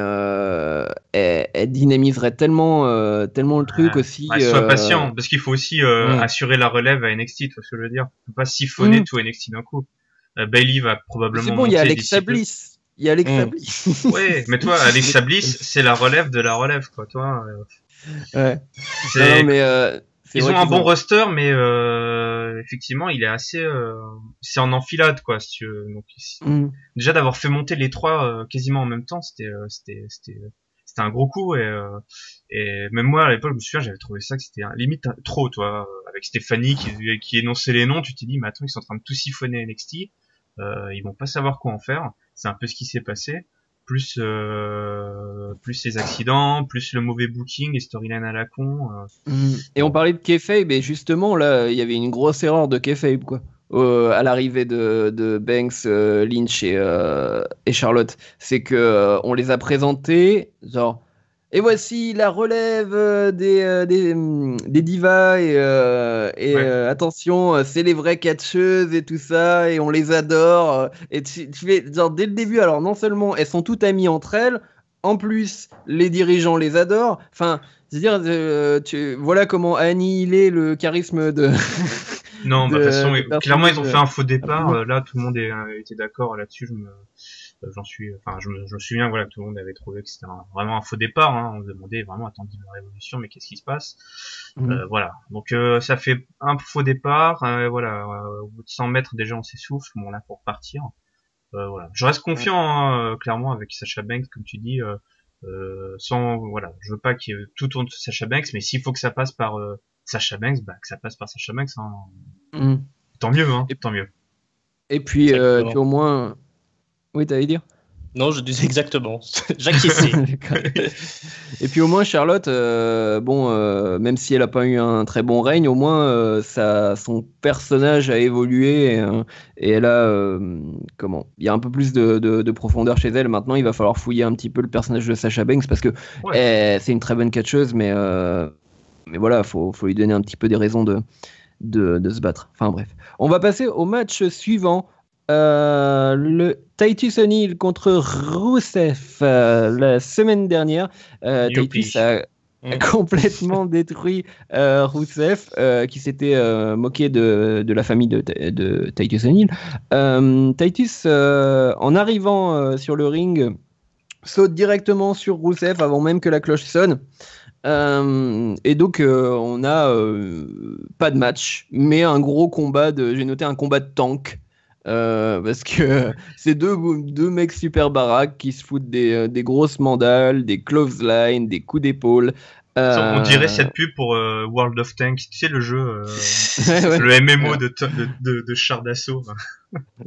elle dynamiserait tellement le truc aussi. Ouais, sois patient, parce qu'il faut aussi assurer la relève à NXT, tu vois ce que je veux dire. Faut pas siphonner tout NXT d'un coup. Bailey va C'est probablement bon, il y a monter Alexa d'ici peu. Bliss. Il y a Alexa Bliss. Ouais, mais toi, Alexa Bliss, c'est la relève de la relève, quoi. Toi, Ouais. Non, c'est mais c'est ils vrai ont un qu'ils bon ont. roster, mais effectivement, il est assez, c'est en enfilade, quoi. Si tu veux. Donc, Mm. déjà d'avoir fait monter les trois quasiment en même temps, c'était un gros coup et même moi à l'époque, je me souviens, j'avais trouvé ça que c'était limite trop, toi, avec Stéphanie qui énonçait les noms, tu t'es dit, mais attends, ils sont en train de tout siphonner NXT, ils vont pas savoir quoi en faire. C'est un peu ce qui s'est passé. Plus les accidents, plus le mauvais booking, les storylines à la con. Et on parlait de kayfabe, et justement, là, il y avait une grosse erreur de kayfabe, quoi. À l'arrivée de Banks, Lynch et Charlotte. C'est que on les a présentés, genre, et voici la relève des divas, Ouais. attention, c'est les vraies catcheuses et tout ça, et on les adore. Et tu fais, genre, dès le début, alors non seulement elles sont toutes amies entre elles, en plus, les dirigeants les adorent. Enfin, c'est-à-dire, voilà comment annihiler le charisme Non, bah de toute façon, de clairement ils personnage. ont fait un faux départ. Là, tout le monde était d'accord là-dessus. Je me souviens, voilà, tout le monde avait trouvé que c'était vraiment un faux départ. Hein. On se demandait vraiment, attendez, la révolution, mais qu'est-ce qui se passe? Mhm. Voilà. Donc ça fait un faux départ. Voilà, au bout de 100 mètres déjà on s'essouffle. Bon là pour partir. Voilà. Je reste confiant, hein, clairement avec Sasha Banks, comme tu dis. Sans, voilà, je veux pas que tout tourne sur Sasha Banks, mais s'il faut que ça passe par Sasha Banks, bah que ça passe par Sasha Banks. Hein. Mhm. Tant mieux, hein, Et, tant mieux. et puis Exactement. au moins. Oui, t'allais dire? Non, je dis exactement. J'acquiesçais. D'accord. Et puis au moins Charlotte, bon, même si elle a pas eu un très bon règne, au moins son personnage a évolué et elle a comment? Il y a un peu plus de profondeur chez elle. Maintenant, il va falloir fouiller un petit peu le personnage de Sasha Banks parce que Ouais. c'est une très bonne catcheuse, mais voilà, faut lui donner un petit peu des raisons de se battre. Enfin bref. On va passer au match suivant. Le Titus O'Neil contre Rusev la semaine dernière. Youpi. Titus a complètement détruit Rusev qui s'était moqué de la famille de Titus O'Neil. Titus, en arrivant sur le ring, saute directement sur Rusev avant même que la cloche sonne. Et donc on a pas de match, mais un gros combat j'ai noté un combat de tank. Parce que c'est deux mecs super baraques qui se foutent des grosses mandales, des clotheslines, des coups d'épaule. On dirait Euh... cette pub pour World of Tanks, tu sais le jeu, ouais, ouais. le MMO de char d'assaut.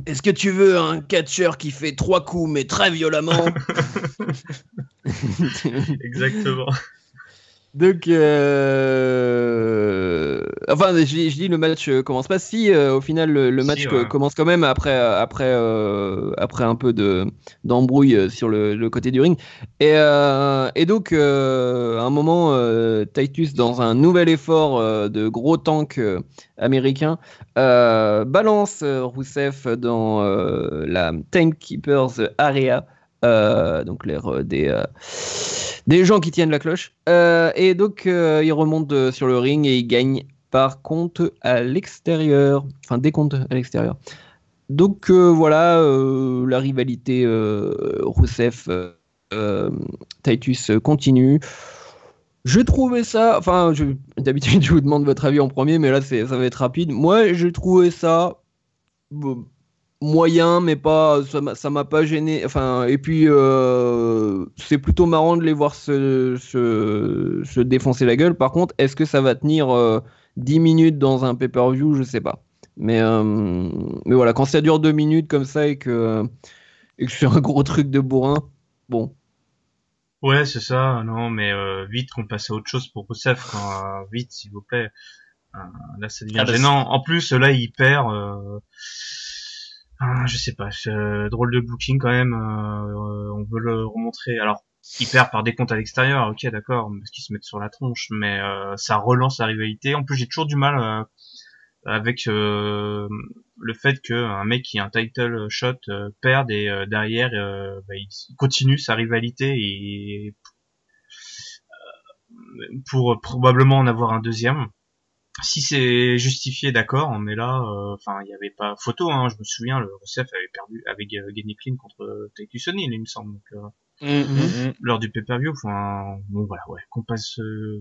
Est-ce que tu veux un catcheur qui fait 3 coups mais très violemment? Exactement. Donc, enfin, je dis le match commence pas. Si, au final, le Si, match ouais. commence quand même après un peu d'embrouille sur le côté du ring. Et donc, à un moment, Titus, dans un nouvel effort de gros tank américain, balance Rusev dans la Timekeepers Area, donc l'air des gens qui tiennent la cloche. Et donc, il remonte sur le ring et il gagne par compte à l'extérieur. Enfin, des comptes à l'extérieur. Donc, voilà, la rivalité Rusev Titus continue. Je trouvais ça. Enfin, d'habitude, je vous demande votre avis en premier, mais là, ça va être rapide. Moi, je trouvais ça moyen, mais pas, ça m'a pas gêné. Enfin, et puis c'est plutôt marrant de les voir se défoncer la gueule. Par contre, est-ce que ça va tenir 10 minutes dans un pay-per-view? Je sais pas. Mais voilà, quand ça dure 2 minutes comme ça et que c'est un gros truc de bourrin, bon. Ouais, c'est ça. Non, mais vite qu'on passe à autre chose pour Rousseff. Vite, s'il vous plaît. Là, ça devient Ah bah, gênant. En plus, là, il perd. Je sais pas, drôle de booking quand même. On veut le remontrer. Alors, ils perdent par des comptes à l'extérieur, ok, d'accord, parce qu'ils se mettent sur la tronche, mais ça relance la rivalité. En plus, j'ai toujours du mal avec le fait qu'un mec qui a un title shot perde et derrière, il continue sa rivalité et pour probablement en avoir un deuxième. Si c'est justifié, d'accord, mais là, il y avait pas photo, hein. Je me souviens, le Rusev avait gagné clean contre Titus O'Neil, il me semble, donc, lors du pay-per-view. Bon voilà, ouais, qu'on passe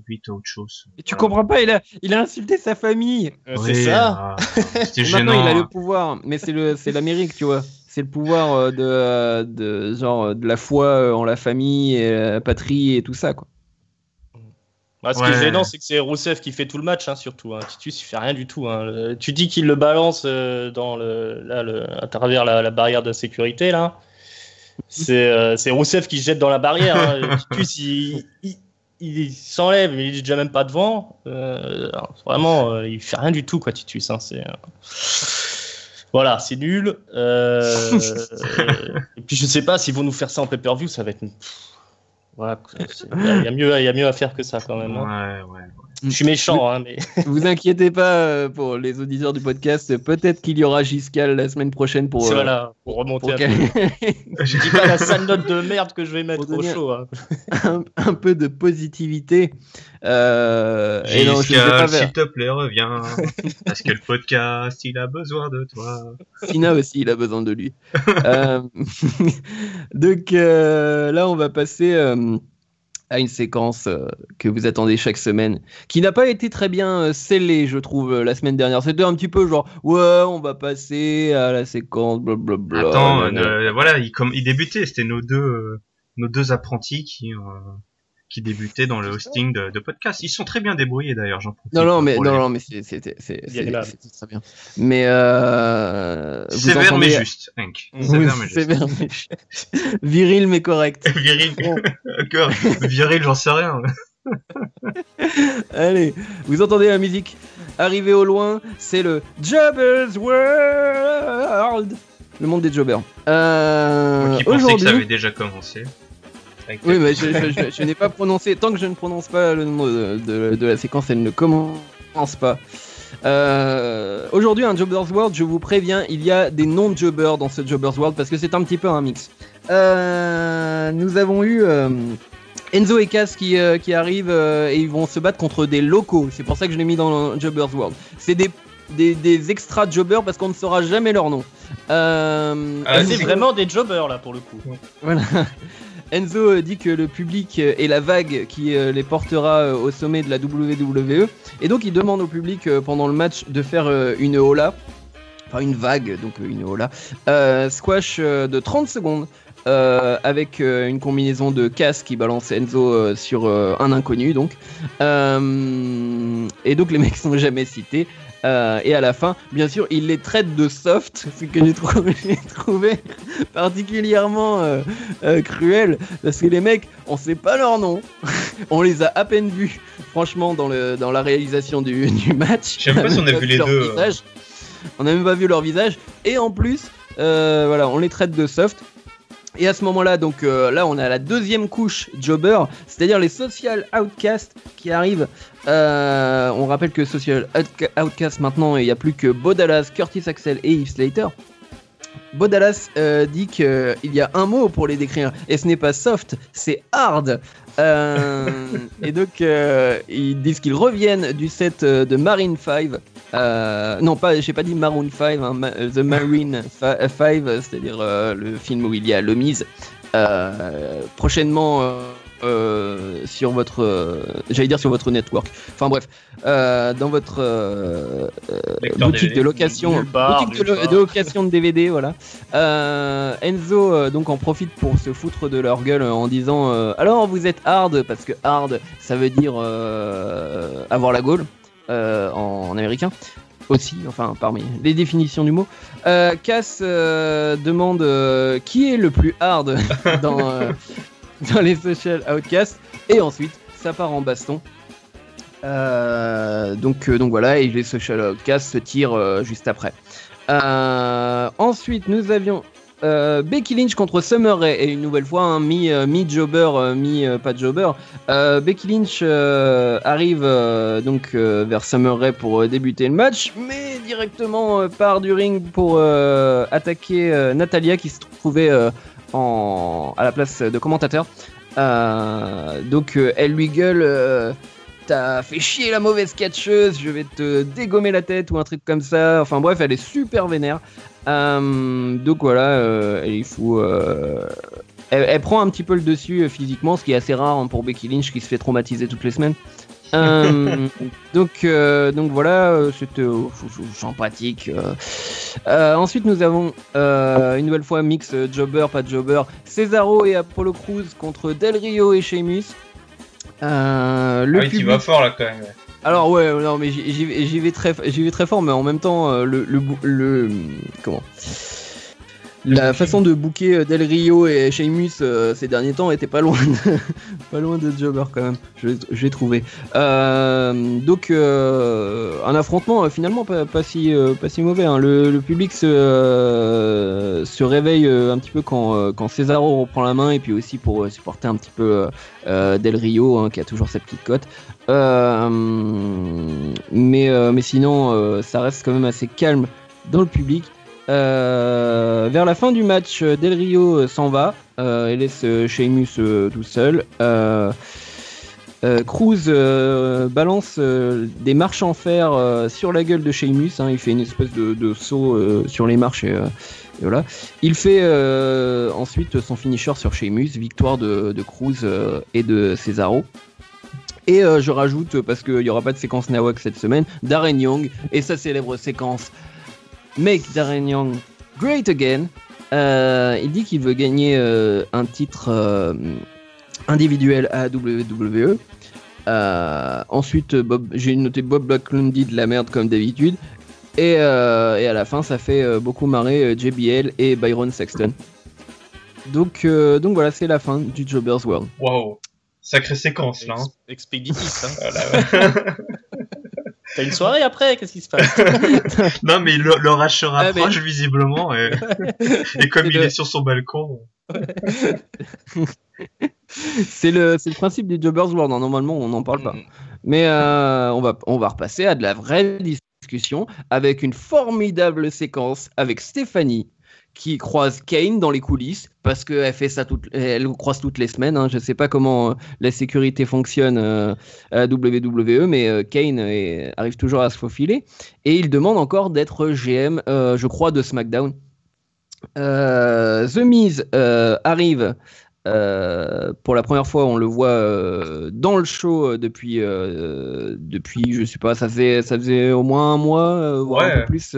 vite à autre chose. Et tu comprends pas, il a insulté sa famille. C'est ça. C'était Maintenant, gênant. il a le pouvoir, mais c'est l'Amérique, tu vois. C'est le pouvoir de la foi en la famille, et la patrie et tout ça, quoi. Bah, ce qui est gênant, c'est que c'est Rousseff qui fait tout le match, hein, surtout. Hein. Titus, il fait rien du tout. Hein. Tu dis qu'il le balance à travers la barrière de sécurité, là. C'est Rousseff qui se jette dans la barrière. Hein. Titus, il s'enlève, mais il est déjà même pas devant. Vraiment, il fait rien du tout, quoi, Titus. Hein. Voilà, c'est nul. Et puis je sais pas s'ils vont nous faire ça en pay-per-view, ça va être. Voilà, il y a mieux à faire que ça quand même. Hein. Ouais. Je suis méchant, hein, mais. Vous inquiétez pas pour les auditeurs du podcast. Peut-être qu'il y aura Giscal la semaine prochaine pour remonter un peu. Je dis pas la sale note de merde que je vais mettre au show. Hein. Un peu de positivité. Giscal, s'il te plaît, reviens. Parce que le podcast, il a besoin de toi. Sina aussi, il a besoin de lui. Donc là, on va passer à une séquence que vous attendez chaque semaine, qui n'a pas été très bien scellée, je trouve, la semaine dernière. C'était un petit peu genre, ouais, on va passer à la séquence, blablabla. Attends, voilà, il débutait, c'était nos deux apprentis qui débutaient dans le hosting de podcast. Ils sont très bien débrouillés d'ailleurs, j'en profite. Non, mais c'est très bien. Mais sévère mais juste, Hank. Sévère mais juste. Viril mais correct. Viril, j'en sais rien. Allez, vous entendez la musique arriver au loin, c'est le Jobbers World, le monde des jobbers. Moi qui pensais que ça avait déjà commencé. Oui, mais je n'ai pas prononcé. Tant que je ne prononce pas le nom de la séquence, elle ne commence pas. Aujourd'hui, un Jobbers World, je vous préviens, il y a des non-jobbers dans ce Jobbers World parce que c'est un petit peu un mix. Nous avons eu Enzo et Cass qui arrivent et ils vont se battre contre des locaux. C'est pour ça que je l'ai mis dans le Jobbers World. C'est des extra jobbers parce qu'on ne saura jamais leur nom. C'est vraiment des jobbers là pour le coup. Voilà. Enzo dit que le public est la vague qui les portera au sommet de la WWE. Et donc il demande au public pendant le match de faire une hola. Enfin une vague, donc une hola. Squash de 30 secondes. Avec une combinaison de Cass qui balance Enzo sur un inconnu donc. Et donc les mecs sont jamais cités. Et à la fin, bien sûr, il les traite de soft, ce que j'ai trouvé particulièrement cruel, parce que les mecs, on sait pas leur nom, on les a à peine vus, franchement, dans la réalisation du match. Je sais pas si on a vu les deux. On a même pas vu leur visage, et en plus, voilà, on les traite de soft. Et à ce moment-là, donc là, on a la deuxième couche jobber, c'est-à-dire les social outcasts qui arrivent. On rappelle que social outcasts maintenant, il n'y a plus que Bo Dallas, Curtis Axel et Heath Slater. Bo Dallas dit qu'il y a un mot pour les décrire, et ce n'est pas soft, c'est hard. Et donc ils disent qu'ils reviennent du set de Marine 5. Non, j'ai pas dit Maroon 5, hein, The Marine 5, c'est-à-dire le film où il y a le Miz. Prochainement sur votre, j'allais dire sur votre network. Enfin bref, dans votre boutique DVD. De location, de location de DVD, voilà. Enzo donc en profite pour se foutre de leur gueule en disant alors vous êtes hard, parce que hard ça veut dire avoir la gaule en américain. Aussi, enfin parmi les définitions du mot. Cass demande qui est le plus hard dans les social outcasts, et ensuite ça part en baston. Donc voilà, et les social outcasts se tirent juste après. Ensuite, nous avions Becky Lynch contre Summer Rae, et une nouvelle fois, mi-jobber, pas jobber. Becky Lynch arrive donc vers Summer Rae pour débuter le match, mais directement part du ring pour attaquer Natalia, qui se trouvait à la place de commentateur. Donc elle lui gueule, t'as fait chier la mauvaise catcheuse, je vais te dégommer la tête ou un truc comme ça. Enfin bref, elle est super vénère. Donc voilà, elle prend un petit peu le dessus physiquement, ce qui est assez rare pour Becky Lynch, qui se fait traumatiser toutes les semaines. Donc voilà, c'était sympathique. Ensuite, nous avons une nouvelle fois mix jobber, pas jobber, Cesaro et Apollo Crews contre Del Rio et Sheamus. Tu vas fort là quand même. Alors ouais, non mais j'y vais très fort, mais en même temps la façon de booker Del Rio et Sheamus ces derniers temps était pas loin de jobber quand même, j'ai trouvé. Donc un affrontement finalement pas si mauvais, hein. Le public se réveille un petit peu quand Cesaro reprend la main, et puis aussi pour supporter un petit peu Del Rio, hein, qui a toujours sa petite cote. Mais sinon ça reste quand même assez calme dans le public. Vers la fin du match, Del Rio s'en va et laisse Sheamus tout seul. Cruz balance des marches en fer sur la gueule de Sheamus, hein. Il fait une espèce de saut sur les marches, et voilà. Il fait ensuite son finisher sur Sheamus, victoire de Cruz et de Cesaro. Et je rajoute, parce qu'il n'y aura pas de séquence Nawak cette semaine, Darren Young et sa célèbre séquence Make Darren Young Great Again. Il dit qu'il veut gagner un titre individuel à WWE. Ensuite, j'ai noté Bob Backlund dit de la merde comme d'habitude. Et à la fin, ça fait beaucoup marrer JBL et Byron Saxton. Donc voilà, c'est la fin du Jobber's World. Waouh, sacrée séquence là. Expéditif, hein. Voilà. T'as une soirée après, qu'est-ce qui se passe? Non, mais l'orage se rapproche visiblement, et comme il est sur son balcon. C'est le principe du Jobber's World, hein. Normalement on n'en parle pas. Mais on va repasser à de la vraie discussion, avec une formidable séquence avec Stéphanie qui croise Kane dans les coulisses, parce qu'elle fait ça elle le croise toutes les semaines, hein. Je sais pas comment la sécurité fonctionne à la WWE, mais Kane arrive toujours à se faufiler, et il demande encore d'être GM, je crois, de SmackDown. The Miz arrive pour la première fois, on le voit dans le show depuis je sais pas, ça faisait au moins un mois, voire un peu plus.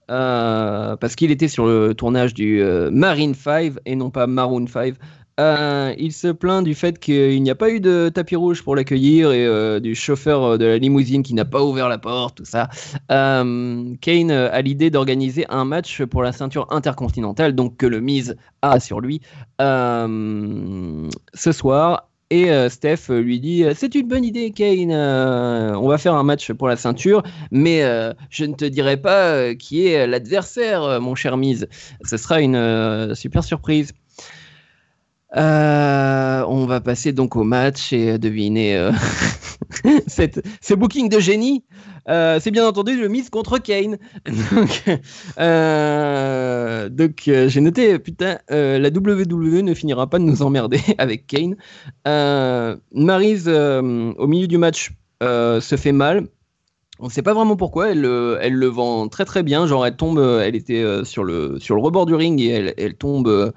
Parce qu'il était sur le tournage du Marine 5 et non pas Maroon 5. Il se plaint du fait qu'il n'y a pas eu de tapis rouge pour l'accueillir, et du chauffeur de la limousine qui n'a pas ouvert la porte, tout ça. Kane a l'idée d'organiser un match pour la ceinture intercontinentale, donc que le Miz a sur lui, ce soir. Et Steph lui dit c'est une bonne idée, Kane, on va faire un match pour la ceinture, mais je ne te dirai pas qui est l'adversaire, mon cher Miz. Ce sera une super surprise. On va passer donc au match et deviner ce booking de génie. C'est bien entendu le Miz contre Kane. Donc j'ai noté, putain, la WWE ne finira pas de nous emmerder avec Kane. Maryse, au milieu du match, se fait mal. On ne sait pas vraiment pourquoi. Elle le vend très très bien. Genre elle tombe, elle était sur le rebord du ring, et elle tombe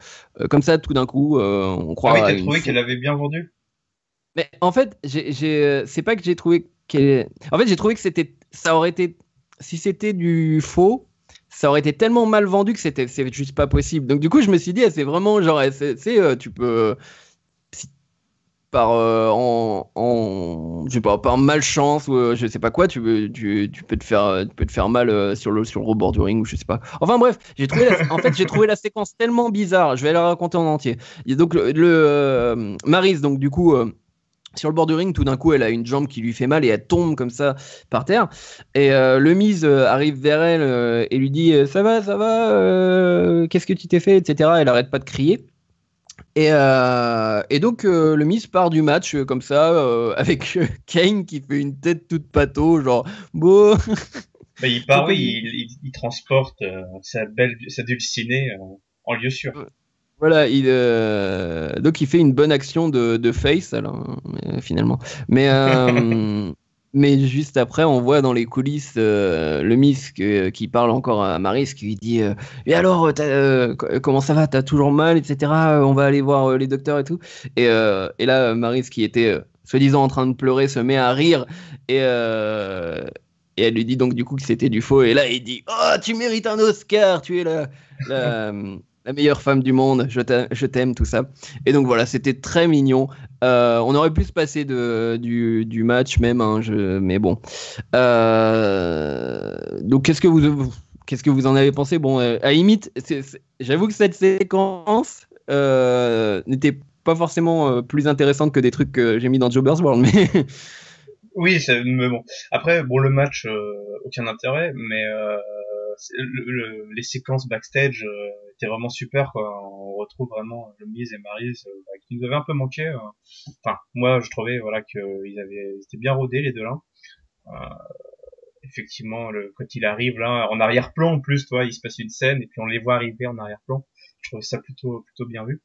comme ça tout d'un coup. On croit. Ah oui, t'as trouvé qu'elle avait bien vendu? Mais en fait, c'est pas que j'ai trouvé qu'elle. En fait, j'ai trouvé que ça aurait été, si c'était du faux, ça aurait été tellement mal vendu que c'est juste pas possible. Donc du coup, je me suis dit, c'est vraiment genre, tu peux. Je sais pas, par malchance ou je sais pas quoi, tu peux te faire mal sur le rebord du ring, ou je sais pas. Enfin bref, j'ai trouvé la séquence tellement bizarre. Je vais la raconter en entier. Et donc Maryse, donc du coup sur le bord du ring, tout d'un coup, elle a une jambe qui lui fait mal et elle tombe comme ça par terre. Et le Miz arrive vers elle et lui dit ça va, qu'est-ce que tu t'es fait, etc. Elle arrête pas de crier. Et donc le Miz part du match comme ça avec Kane qui fait une tête toute pâteau, genre bon. Bah, il part, oui, il transporte sa dulcinée en lieu sûr. Voilà, donc il fait une bonne action de face alors, finalement. Mais mais juste après, on voit dans les coulisses le Miz qui parle encore à Maryse, qui lui dit et alors, comment ça va? T'as toujours mal, etc. On va aller voir les docteurs et tout. Et là, Maryse, qui était soi-disant en train de pleurer, se met à rire et elle lui dit donc du coup que c'était du faux. Et là, il dit oh, tu mérites un Oscar, tu es la meilleure femme du monde, je t'aime, tout ça. Et donc voilà, c'était très mignon. On aurait pu se passer du match même, hein, mais bon. Donc qu'est-ce que vous en avez pensé? Bon, à limite, j'avoue que cette séquence n'était pas forcément plus intéressante que des trucs que j'ai mis dans Jobber's World, mais Oui, mais bon. Après, bon, le match, aucun intérêt, mais les séquences backstage étaient vraiment super, quoi. On retrouve vraiment le Miz et Maryse qui nous avaient un peu manqué. Enfin, moi, je trouvais voilà que ils étaient bien rodés les deux là. Effectivement, quand il arrive là en arrière-plan en plus, toi, il se passe une scène et puis on les voit arriver en arrière-plan. Je trouvais ça plutôt bien vu.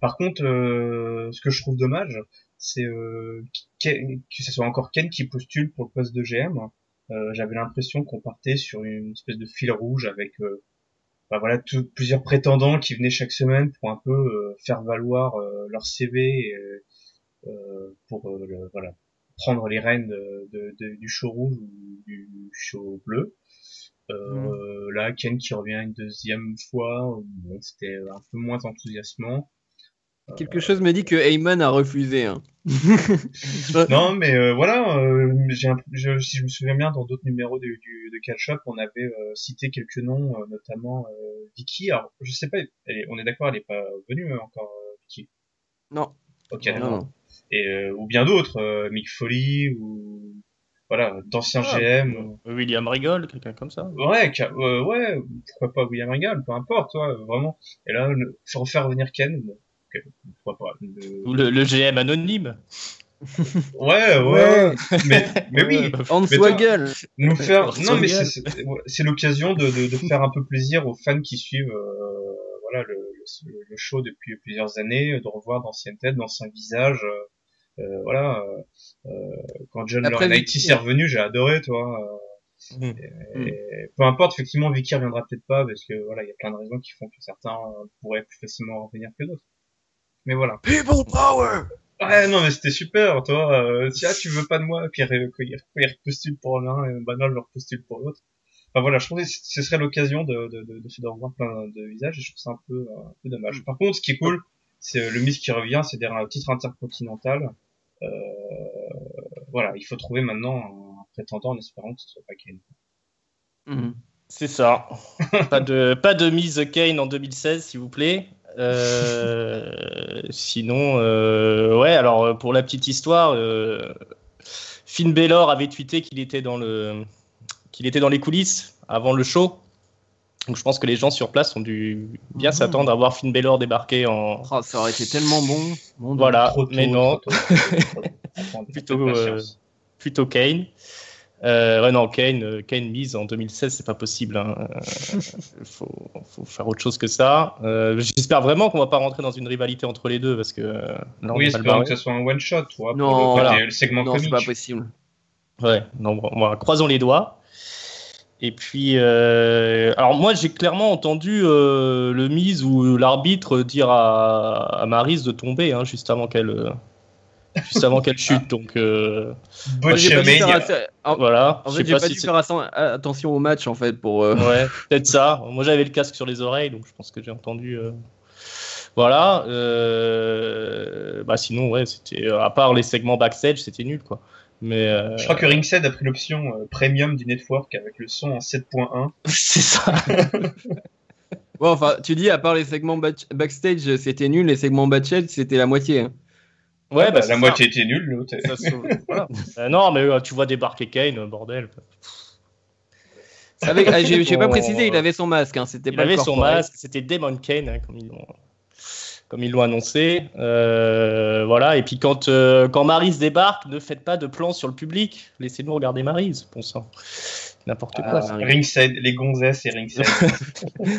Par contre, ce que je trouve dommage, c'est que ce soit encore Ken qui postule pour le poste de GM. J'avais l'impression qu'on partait sur une espèce de fil rouge avec voilà plusieurs prétendants qui venaient chaque semaine pour un peu faire valoir leur CV et, pour voilà prendre les rênes du show rouge ou du show bleu. Là, Ken qui revient une deuxième fois, bon, c'était un peu moins enthousiasmant. quelque chose me dit que Heyman a refusé. Hein. Non, mais voilà, si je me souviens bien, dans d'autres numéros de Catch Up, on avait cité quelques noms, notamment Vicky. Alors, je sais pas, on est d'accord, elle est pas venue encore, Vicky. Non. Ok, non, non. Et ou bien d'autres, Mick Foley ou voilà, d'anciens GM. William Regal, quelqu'un comme ça. Ouais, ouais, pourquoi pas William Regal, peu importe, ouais, vraiment. Et là, refaire revenir Ken, bon, okay, pourquoi pas. Ou le GM anonyme. Ouais, mais oui. Hans Wagel. Nous faire, non, mais c'est l'occasion de faire un peu plaisir aux fans qui suivent, voilà, le show depuis plusieurs années, de revoir d'anciennes têtes, d'anciens visages, voilà. Quand John Laurinaitis est revenu, j'ai adoré, toi. Et peu importe, effectivement, Vicky reviendra peut-être pas parce que voilà, il y a plein de raisons qui font que certains pourraient plus facilement revenir que d'autres. Mais voilà. People power. Ouais, non, mais c'était super, toi. Tiens, tu veux pas de moi, puis il repostule pour l'un, et bah non, je repostule pour l'autre. Enfin voilà, je trouvais que ce serait l'occasion de revoir plein de visages, et je trouve ça un peu dommage. Par contre, ce qui est cool, c'est le Miz qui revient, c'est derrière un titre intercontinental. Voilà, il faut trouver maintenant un prétendant en espérant que ce soit pas Kane. C'est ça. pas de Miz Kane en 2016, s'il vous plaît. Sinon, ouais, alors pour la petite histoire, Finn Balor avait tweeté qu'il était dans les coulisses avant le show. Donc je pense que les gens sur place ont dû bien s'attendre à voir Finn Balor débarquer en. Oh, ça aurait été tellement bon. Voilà, mais non. Plutôt Kane. Ouais, non, Kane Miz en 2016, c'est pas possible. Hein. Faut faire autre chose que ça. J'espère vraiment qu'on va pas rentrer dans une rivalité entre les deux parce que. Là, oui, espérons que ce soit un one shot, toi, non, le segment comique. Non, c'est pas possible. Ouais, non, bon, croisons les doigts. Et puis, alors moi, j'ai clairement entendu le Miz ou l'arbitre dire à Maryse de tomber, hein, juste avant qu'elle chute. Donc, voilà. En fait, j'ai pas dû faire attention au match, en fait, pour. Ouais, peut-être ça. Moi, j'avais le casque sur les oreilles, donc je pense que j'ai entendu. Voilà. Bah sinon, ouais, c'était à part les segments backstage, c'était nul, quoi. Mais je crois que Ringside a pris l'option premium du network avec le son en 7.1. C'est ça. Bon, enfin, tu dis à part les segments backstage, c'était nul, les segments backstage, c'était la moitié. Hein. Ouais, bah, la moitié était nulle, l'autre. Voilà. Non, mais tu vois débarquer Kane, bordel. J'ai pas précisé, il avait son masque. Hein, il avait son masque, c'était Damon Kane, hein, comme ils l'ont annoncé. Voilà. Et puis quand Maryse débarque, ne faites pas de plan sur le public. Laissez-nous regarder Maryse, bon sang. N'importe quoi. Ringside, les gonzesses et Ringside.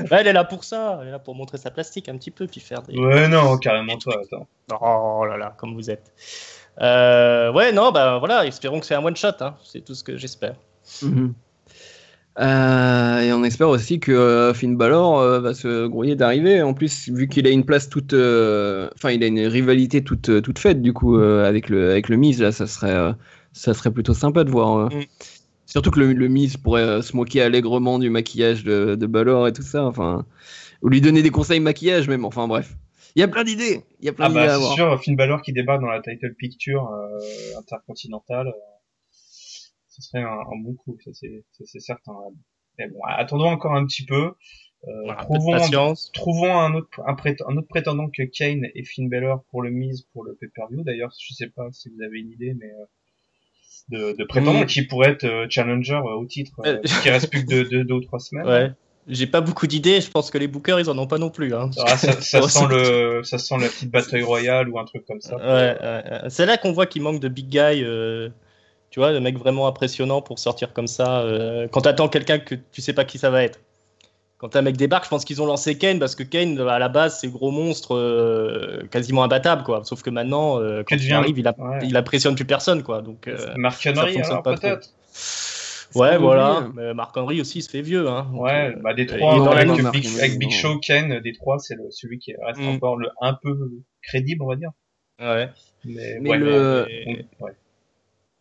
Elle est là pour ça. Elle est là pour montrer sa plastique un petit peu, puis faire des... Ouais, non, carrément toi, attends. Oh là là, comme vous êtes. Ouais, non, bah voilà, espérons que c'est un one-shot. Hein. C'est tout ce que j'espère. Mm-hmm. Et on espère aussi que Finn Balor va se grouiller d'arriver. En plus, vu qu'il a une place toute, enfin, il a une rivalité toute faite du coup avec le Miz là, ça serait plutôt sympa de voir. Surtout que le Miz pourrait se moquer allègrement du maquillage de Balor et tout ça. Enfin, ou lui donner des conseils maquillage même. Enfin bref, il y a plein d'idées. Il y a plein d'idées à voir. C'est sûr, Finn Balor qui débarque dans la title picture intercontinentale. Ce serait un bon coup, ça c'est certain. Mais bon, attendons encore un petit peu. Trouvons un autre prétendant que Kane et Finn Balor pour le Miz pour le pay-per-view. D'ailleurs, je sais pas si vous avez une idée, mais de prétendant qui pourrait être challenger au titre, qui reste plus que deux ou 3 semaines. Ouais. J'ai pas beaucoup d'idées, je pense que les bookers ils en ont pas non plus. Hein. Ça sent la petite bataille royale ou un truc comme ça. Ouais. C'est là qu'on voit qu'il manque de big guy. Tu vois, le mec vraiment impressionnant pour sortir comme ça. Quand t'attends quelqu'un que tu sais pas qui ça va être. Quand un mec débarque, je pense qu'ils ont lancé Kane parce que Kane, à la base, c'est le gros monstre quasiment imbattable, quoi. Sauf que maintenant, quand il arrive, il impressionne plus personne, quoi. Donc, Mark Henry, alors peut-être. Ouais, voilà. Mais Mark Henry aussi, il se fait vieux, hein. Donc, ouais, bah des trois, avec Big Show, Kane, des trois, c'est celui qui reste encore un peu crédible, on va dire. Ouais. Mais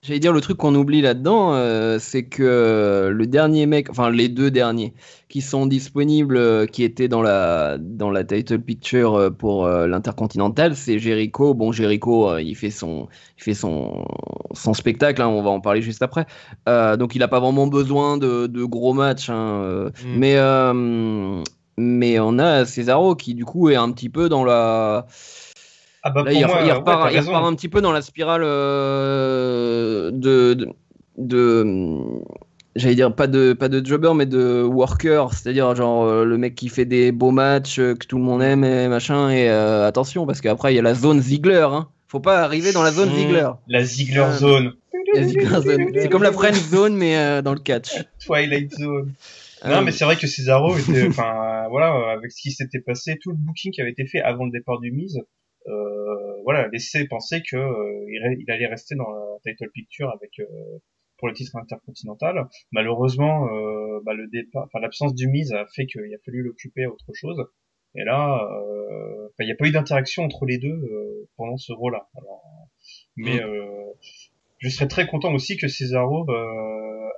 J'allais dire, le truc qu'on oublie là-dedans, c'est que le dernier mec, enfin les deux derniers qui sont disponibles, qui étaient dans la title picture pour l'Intercontinental, c'est Jericho. Bon, Jericho, il fait son spectacle, hein, on va en parler juste après. Donc il a pas vraiment besoin de gros matchs, hein, mais on a Cesaro qui du coup est un petit peu dans la... Ah bah là, il repart un petit peu dans la spirale j'allais dire pas de jobber mais de worker, c'est-à-dire genre le mec qui fait des beaux matchs que tout le monde aime et machin, et attention parce qu'après il y a la zone Ziggler, hein. Faut pas arriver dans la zone Ziggler. La Ziggler zone. La Ziggler zone. C'est comme la Friend zone mais dans le catch. Twilight zone. Non, mais c'est vrai que Cesaro était, enfin, voilà, avec ce qui s'était passé, tout le booking qui avait été fait avant le départ du Miz, voilà, laissait penser que il allait rester dans la title picture avec pour le titre intercontinental. Malheureusement, le départ, enfin l'absence du Miz a fait qu'il a fallu l'occuper à autre chose. Et là, il n'y a pas eu d'interaction entre les deux pendant ce rôle-là. Alors, mais je serais très content aussi que Cesaro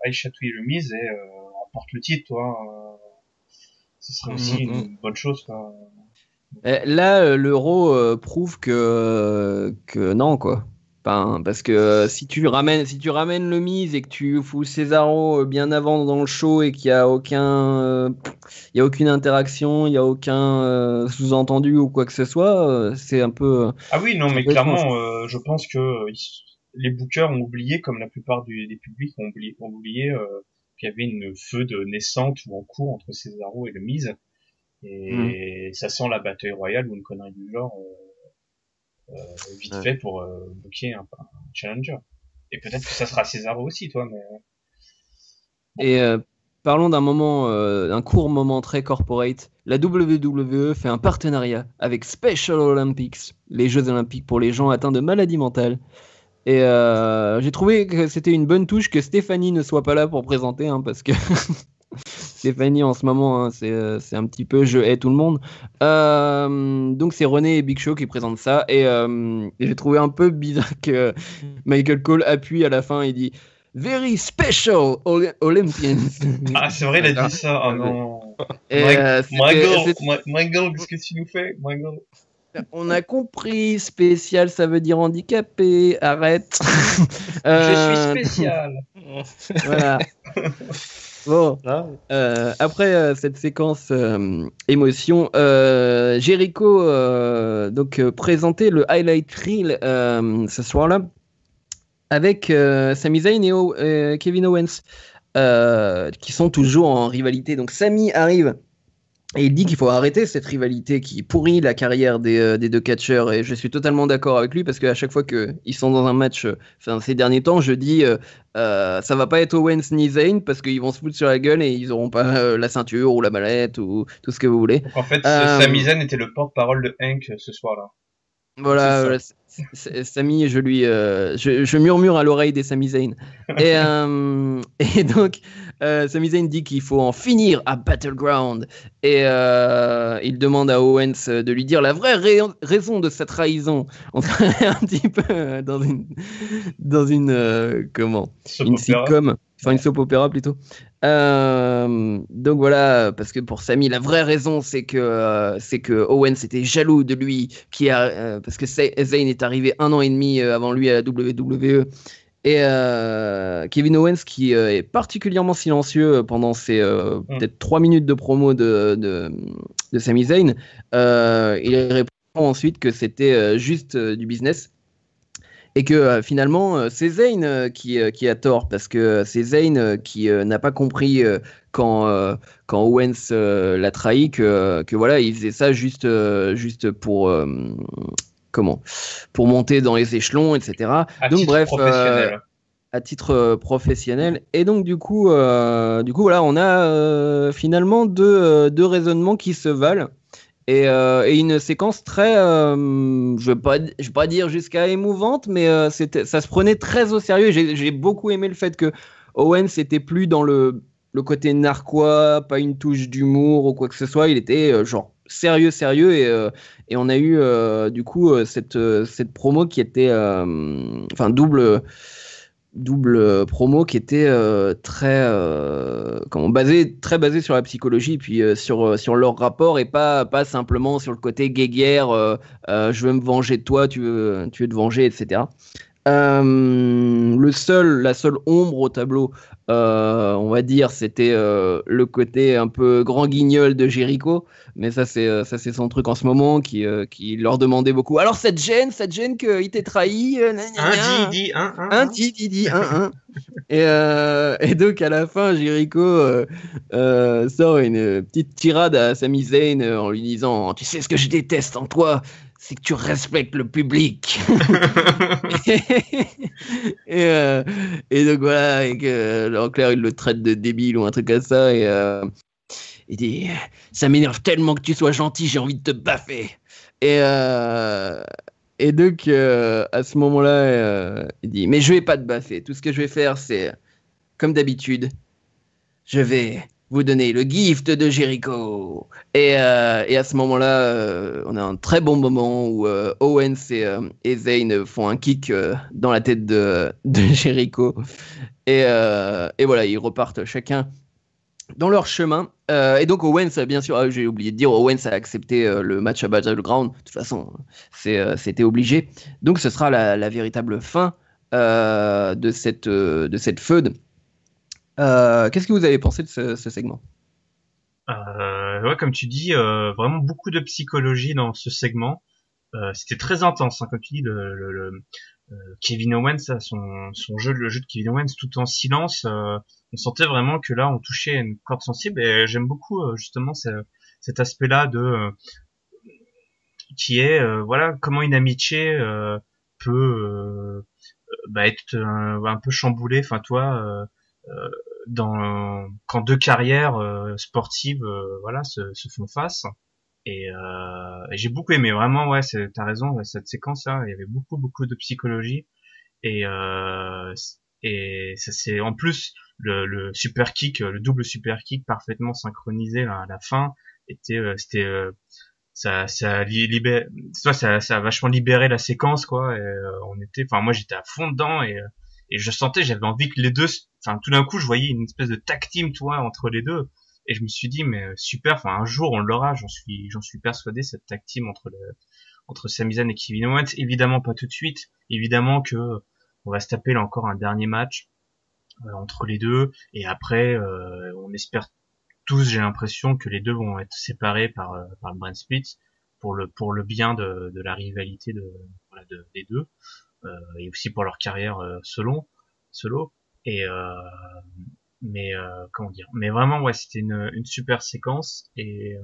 aille chatouiller le Miz et remporte le titre, toi. Ce serait aussi une bonne chose, quoi. Là, l'Euro prouve que non, quoi. Enfin, parce que si tu ramènes le Miz et que tu fous Cesaro bien avant dans le show et qu'il y a aucune interaction, il y a aucun sous-entendu ou quoi que ce soit, c'est un peu... Ah oui, non, mais clairement, je pense que les bookers ont oublié, comme la plupart des publics ont oublié qu'il y avait une feud naissante ou en cours entre Cesaro et le Miz. Et ça sent la bataille royale ou une connerie du genre vite fait pour booker un challenger. Et peut-être que ça sera Cesaro aussi, toi. Mais bon. Et parlons d'un court moment très corporate. La WWE fait un partenariat avec Special Olympics, les Jeux Olympiques pour les gens atteints de maladies mentales. Et j'ai trouvé que c'était une bonne touche que Stéphanie ne soit pas là pour présenter, hein, parce que Stéphanie en ce moment, hein, c'est un petit peu je hais tout le monde. Donc c'est René et Big Show qui présentent ça, et j'ai trouvé un peu bizarre que Michael Cole appuie à la fin et dit Very Special Olympians. Ah, c'est vrai, il a dit ça. Oh non. Michael, qu'est-ce que tu nous fais, Michael? On a compris, spécial, ça veut dire handicapé. Arrête. Je suis spécial. Voilà. Bon, Ah, après cette séquence émotion, Jericho présentait le highlight reel ce soir-là avec Sami Zayn et Kevin Owens qui sont toujours en rivalité. Donc Sami arrive et il dit qu'il faut arrêter cette rivalité qui pourrit la carrière des deux catcheurs. Et je suis totalement d'accord avec lui parce qu'à chaque fois qu'ils sont dans un match, ces derniers temps, je dis ça va pas être Owens ni Zayn parce qu'ils vont se foutre sur la gueule et ils auront pas la ceinture ou la mallette ou tout ce que vous voulez. Donc en fait, Sami Zayn était le porte-parole de Hank ce soir-là. Voilà, Sami, je murmure à l'oreille des Sami Zayn. Et donc, Sami Zayn dit qu'il faut en finir à Battleground. Et il demande à Owens de lui dire la vraie raison de sa trahison. On serait un petit peu dans une une sitcom, enfin une soap opéra plutôt. Donc voilà, parce que pour Sami, la vraie raison, c'est que Owens était jaloux de lui, parce que Zayn est arrivé 1 an et demi avant lui à la WWE. Et Kevin Owens, qui est particulièrement silencieux pendant ces peut-être 3 minutes de promo de Sami Zayn, il répond ensuite que c'était juste du business. Et que finalement, c'est Zayn qui a tort, parce que c'est Zayn qui n'a pas compris quand Owens l'a trahi, que voilà, il faisait ça juste pour pour monter dans les échelons, etc. Donc bref, à titre professionnel. Et donc du coup voilà, on a finalement deux raisonnements qui se valent. Et une séquence très, je vais pas dire jusqu'à émouvante, mais ça se prenait très au sérieux. J'ai beaucoup aimé le fait que Owens était plus dans le côté narquois, pas une touche d'humour ou quoi que ce soit. Il était genre sérieux et on a eu du coup cette promo qui était double promo qui était très basé sur la psychologie puis sur leur rapport et pas simplement sur le côté guéguerre je veux me venger de toi, tu veux te venger, etc. La seule ombre au tableau, on va dire, c'était le côté un peu grand guignol de Jericho, mais ça c'est son truc en ce moment qui leur demandait beaucoup. Alors cette gêne qu'il t'ait trahi, et donc à la fin, Jericho sort une petite tirade à Sami Zayn en lui disant: tu sais ce que je déteste en toi, c'est que tu respectes le public. et donc voilà, et que en clair il le traite de débile ou un truc comme ça, et il dit: ça m'énerve tellement que tu sois gentil, j'ai envie de te baffer. Et donc à ce moment-là il dit: mais je vais pas te baffer, tout ce que je vais faire c'est comme d'habitude, je vais vous donner le gift de Jericho. Et à ce moment-là, on a un très bon moment où Owens et Zayn font un kick dans la tête de Jericho. Et voilà, ils repartent chacun dans leur chemin. Et donc Owens, bien sûr, j'ai oublié de dire, Owens a accepté le match à Battleground. De toute façon, c'était obligé. Donc ce sera la véritable fin de cette feud. Qu'est-ce que vous avez pensé de ce segment? Ouais, comme tu dis, vraiment beaucoup de psychologie dans ce segment. C'était très intense, hein, comme tu dis, Kevin Owens, son jeu, le jeu de Kevin Owens, tout en silence. On sentait vraiment que là, on touchait une corde sensible. Et j'aime beaucoup justement cet aspect-là qui est voilà comment une amitié peut être un peu chamboulée. Enfin, toi. Quand deux carrières sportives voilà se font face, et j'ai beaucoup aimé, vraiment. Ouais, t'as raison, cette séquence là, il y avait beaucoup de psychologie, et ça, c'est en plus le super kick, le double super kick parfaitement synchronisé là, à la fin, c'était ça a vachement libéré la séquence, quoi. Et moi j'étais à fond dedans, et je sentais, j'avais envie que les deux, enfin tout d'un coup je voyais une espèce de tag team, toi, entre les deux, et je me suis dit mais super, enfin un jour on l'aura, j'en suis persuadé, cette tag team entre Sami Zayn et Kevin Owens. Évidemment pas tout de suite, évidemment que on va se taper là encore un dernier match entre les deux, et après on espère tous, j'ai l'impression que les deux vont être séparés par le brand split pour le bien de la rivalité des deux, et aussi pour leur carrière solo. Et comment dire, mais vraiment ouais, c'était une super séquence. Et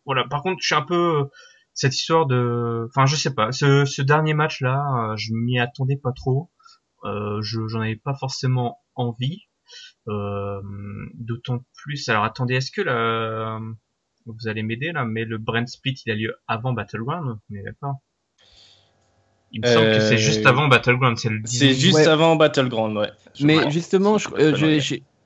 voilà, par contre je suis un peu cette histoire de, enfin je sais pas, ce dernier match là, je m'y attendais pas trop, j'en avais pas forcément envie, d'autant plus. Alors attendez, est-ce que vous allez m'aider là, mais le brand split il a lieu avant Battleground, on est d'accord? Il me semble que c'est juste avant Battleground, c'est le 10. C'est juste avant Battleground, ouais. Mais justement,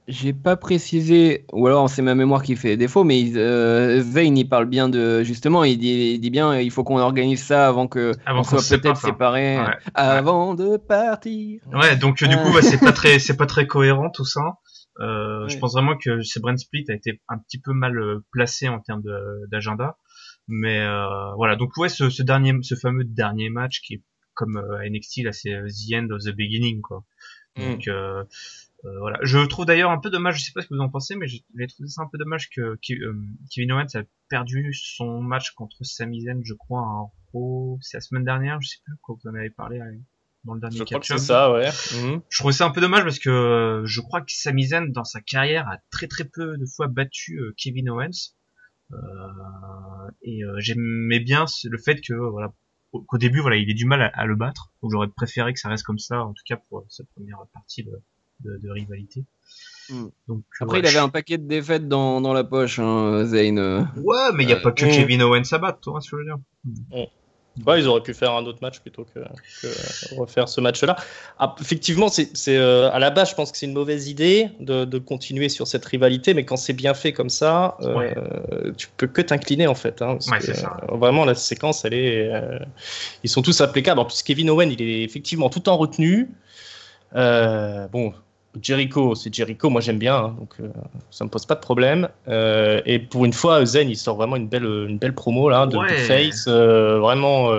j'ai pas précisé, ou alors c'est ma mémoire qui fait défaut, mais Zayn il parle bien de, justement, il dit bien, il faut qu'on organise ça avant on soit peut-être séparés, avant de partir. Ouais, donc du coup, c'est pas très cohérent tout ça. Je pense vraiment que ce brand split a été un petit peu mal placé en termes d'agenda. Mais voilà, donc ouais, ce fameux dernier match qui est comme à NXT là, c'est the end of the beginning quoi. Donc voilà, je trouve d'ailleurs un peu dommage, je sais pas ce que vous en pensez, mais j'ai trouvé ça un peu dommage que Kevin Owens a perdu son match contre Sami Zayn, je crois, à Raw, c'est la semaine dernière, je sais plus quand vous en avez parlé dans le dernier catch-up. Je crois que c'est ça, ouais. Je trouvais ça un peu dommage parce que je crois que Sami Zayn dans sa carrière a très très peu de fois battu Kevin Owens. Et j'aimais bien le fait que voilà, qu'au début voilà, il ait du mal à le battre. Donc j'aurais préféré que ça reste comme ça, en tout cas pour cette première partie de rivalité. Donc après il avait un paquet de défaites dans la poche, hein, Zayn. Ouais, mais il y a pas que Kevin Owens à battre, toi, ce que je veux dire. Ouais, ils auraient pu faire un autre match plutôt que refaire ce match-là. Ah, effectivement, c'est à la base, je pense que c'est une mauvaise idée de continuer sur cette rivalité, mais quand c'est bien fait comme ça, tu peux que t'incliner en fait. Hein, parce que, c'est ça. Vraiment, la séquence, ils sont tous impecables. En plus, Kevin Owens, il est effectivement tout en retenue. Bon. Jericho, c'est Jericho, moi j'aime bien, hein, donc ça me pose pas de problème. Et pour une fois, Zayn il sort vraiment une belle promo là de face, vraiment.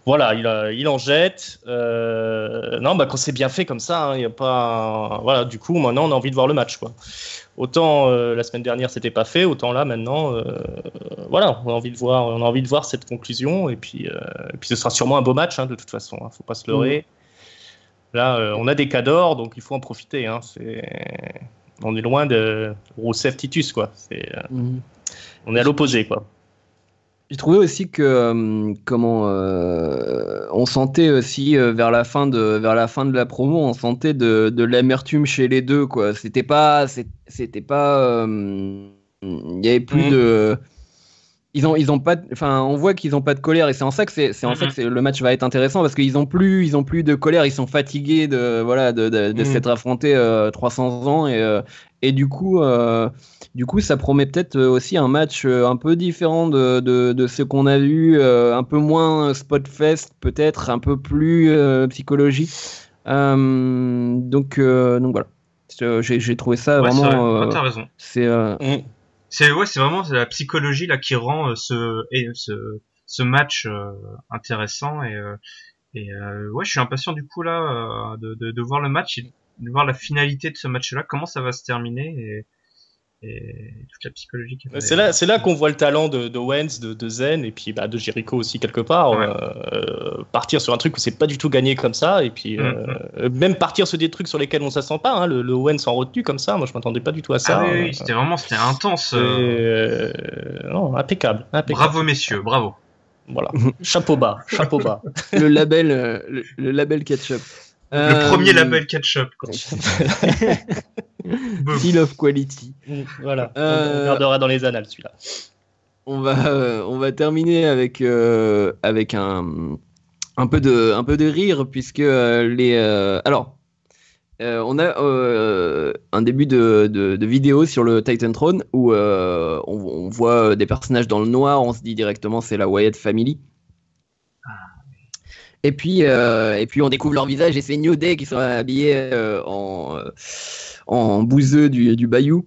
Voilà, il en jette. Non, quand c'est bien fait comme ça, il y a pas. Voilà, du coup maintenant on a envie de voir le match quoi. Autant la semaine dernière c'était pas fait, autant là maintenant, voilà, on a envie de voir cette conclusion et puis ce sera sûrement un beau match hein, de toute façon, hein, faut pas se leurrer. Là, on a des cas d'or, donc il faut en profiter. Hein. On est loin de Rousseff Titus, quoi. On est à l'opposé, quoi. J'ai trouvé aussi que on sentait aussi vers la fin de la promo, on sentait de l'amertume chez les deux, quoi. Il y avait plus de. Ils ont pas, enfin, on voit qu'ils ont pas de colère et c'est en ça que le match va être intéressant parce qu'ils ont plus de colère, ils sont fatigués de s'être affrontés 300 ans et du coup ça promet peut-être aussi un match un peu différent de ce qu'on a vu, un peu moins spotfest peut-être, un peu plus psychologique. Donc voilà, j'ai trouvé ça vraiment. T'as raison. C'est vraiment la psychologie là qui rend ce match intéressant et ouais, je suis impatient du coup là de voir le match et de voir la finalité de ce match-là, comment ça va se terminer et toute la psychologie. C'est là qu'on voit le talent de Owens, de Zayn et puis de Jericho aussi quelque part. Partir sur un truc où c'est pas du tout gagné comme ça et puis même partir sur des trucs sur lesquels on s'attend pas. Hein, le Owens en retenue comme ça, moi je m'attendais pas du tout à ça. Ah oui, c'était intense. Non, impeccable. Bravo messieurs, bravo. Voilà, chapeau bas. Le label ketchup. Le premier label ketchup. Seal of quality. Voilà. On gardera dans les annales celui-là. On va terminer avec un peu de rire puisque on a un début de vidéo sur le Titantron où on voit des personnages dans le noir, on se dit directement c'est la Wyatt Family. Et puis on découvre leur visage et c'est New Day qui sont habillés en bouseux du bayou.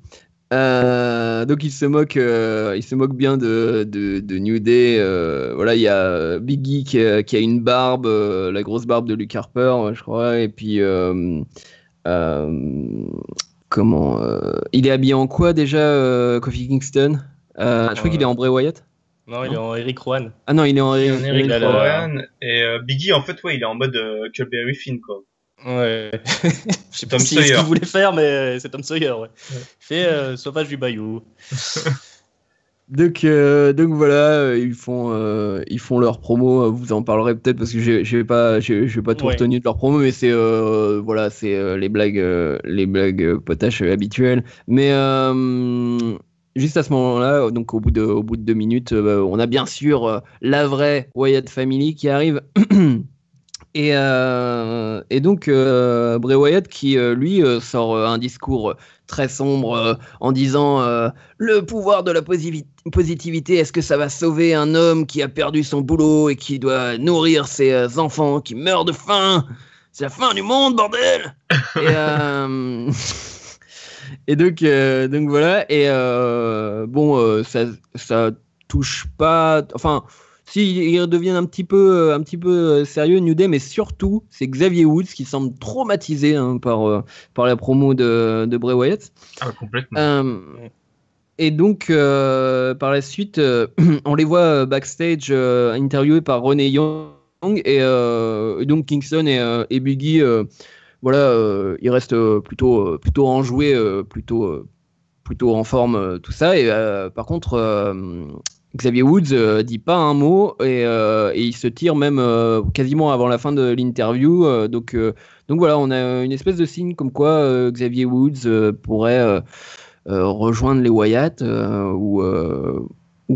Donc il se moque bien de New Day. Voilà, il y a Big E qui a une barbe, la grosse barbe de Luke Harper, je crois. Et puis il est habillé en quoi déjà, Kofi Kingston? Je crois qu'il est en Bray Wyatt. Non, il est en Eric Rowan. Ah non, il est en Eric Rowan. Rowan. Et Biggie, en fait, ouais, il est en mode Culberry Finn, quoi. Ouais. Je sais pas Tom si c'est ce Sawyer. qu'il voulait faire, mais c'est Tom Sawyer, ouais. Il fait Sauvage du Bayou. Donc voilà, ils font leur promo. Vous en parlerez peut-être parce que j'ai pas tout retenu de leur promo, mais c'est voilà, c'est les blagues potaches habituelles. Mais juste à ce moment-là, donc au bout de 2 minutes, on a bien sûr la vraie Wyatt Family qui arrive. Et donc Bray Wyatt qui lui sort un discours très sombre en disant le pouvoir de la positivité, est-ce que ça va sauver un homme qui a perdu son boulot et qui doit nourrir ses enfants qui meurent de faim? C'est la fin du monde, bordel. Et donc voilà, et ça touche pas, enfin si, ils redeviennent un petit peu sérieux, New Day, mais surtout, c'est Xavier Woods qui semble traumatisé par la promo de Bray Wyatt. Ah, complètement. Et donc, par la suite, on les voit backstage interviewés par Renee Young, et donc Kingston et Biggie, voilà, ils restent plutôt enjoués, plutôt en forme, tout ça. Et par contre, Xavier Woods dit pas un mot et il se tire même quasiment avant la fin de l'interview. Donc voilà, on a une espèce de signe comme quoi Xavier Woods pourrait rejoindre les Wyatt ou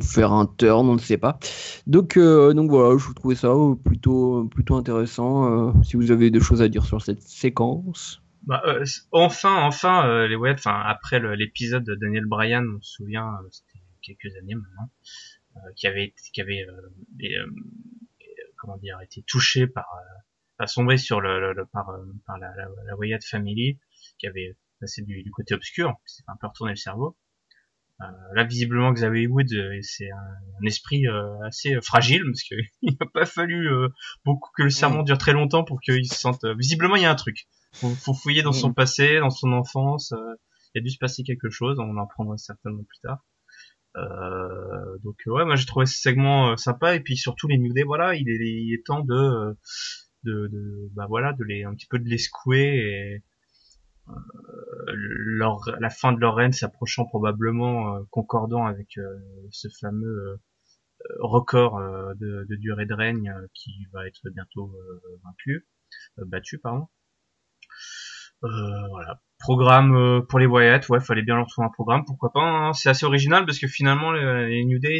faire un turn, on ne sait pas. Donc voilà, je trouvais ça plutôt intéressant. Si vous avez des choses à dire sur cette séquence. Bah, enfin, les Wyatt, enfin après l'épisode de Daniel Bryan, on se souvient, c'était quelques années maintenant, qui avait comment dire, été touché a sombré sur par la Wyatt Family, qui avait passé du côté obscur, qui s'est un peu retourné le cerveau. Là, visiblement, Xavier Woods, c'est un esprit assez fragile, parce que il n'a pas fallu beaucoup que le sermon dure très longtemps pour qu'il se sente. Visiblement, il y a un truc. Faut fouiller dans son passé, dans son enfance. Il a dû se passer quelque chose. On en prendra certainement plus tard. Donc ouais, moi j'ai trouvé ce segment sympa, et puis surtout les New Day, voilà, il est temps de un petit peu de les secouer, et la fin de leur règne s'approchant probablement, concordant avec ce fameux record de durée de règne qui va être bientôt battu, pardon. Voilà. Programme pour les Wyatt, ouais, fallait bien leur trouver un programme, pourquoi pas, hein. C'est assez original parce que finalement les New Day,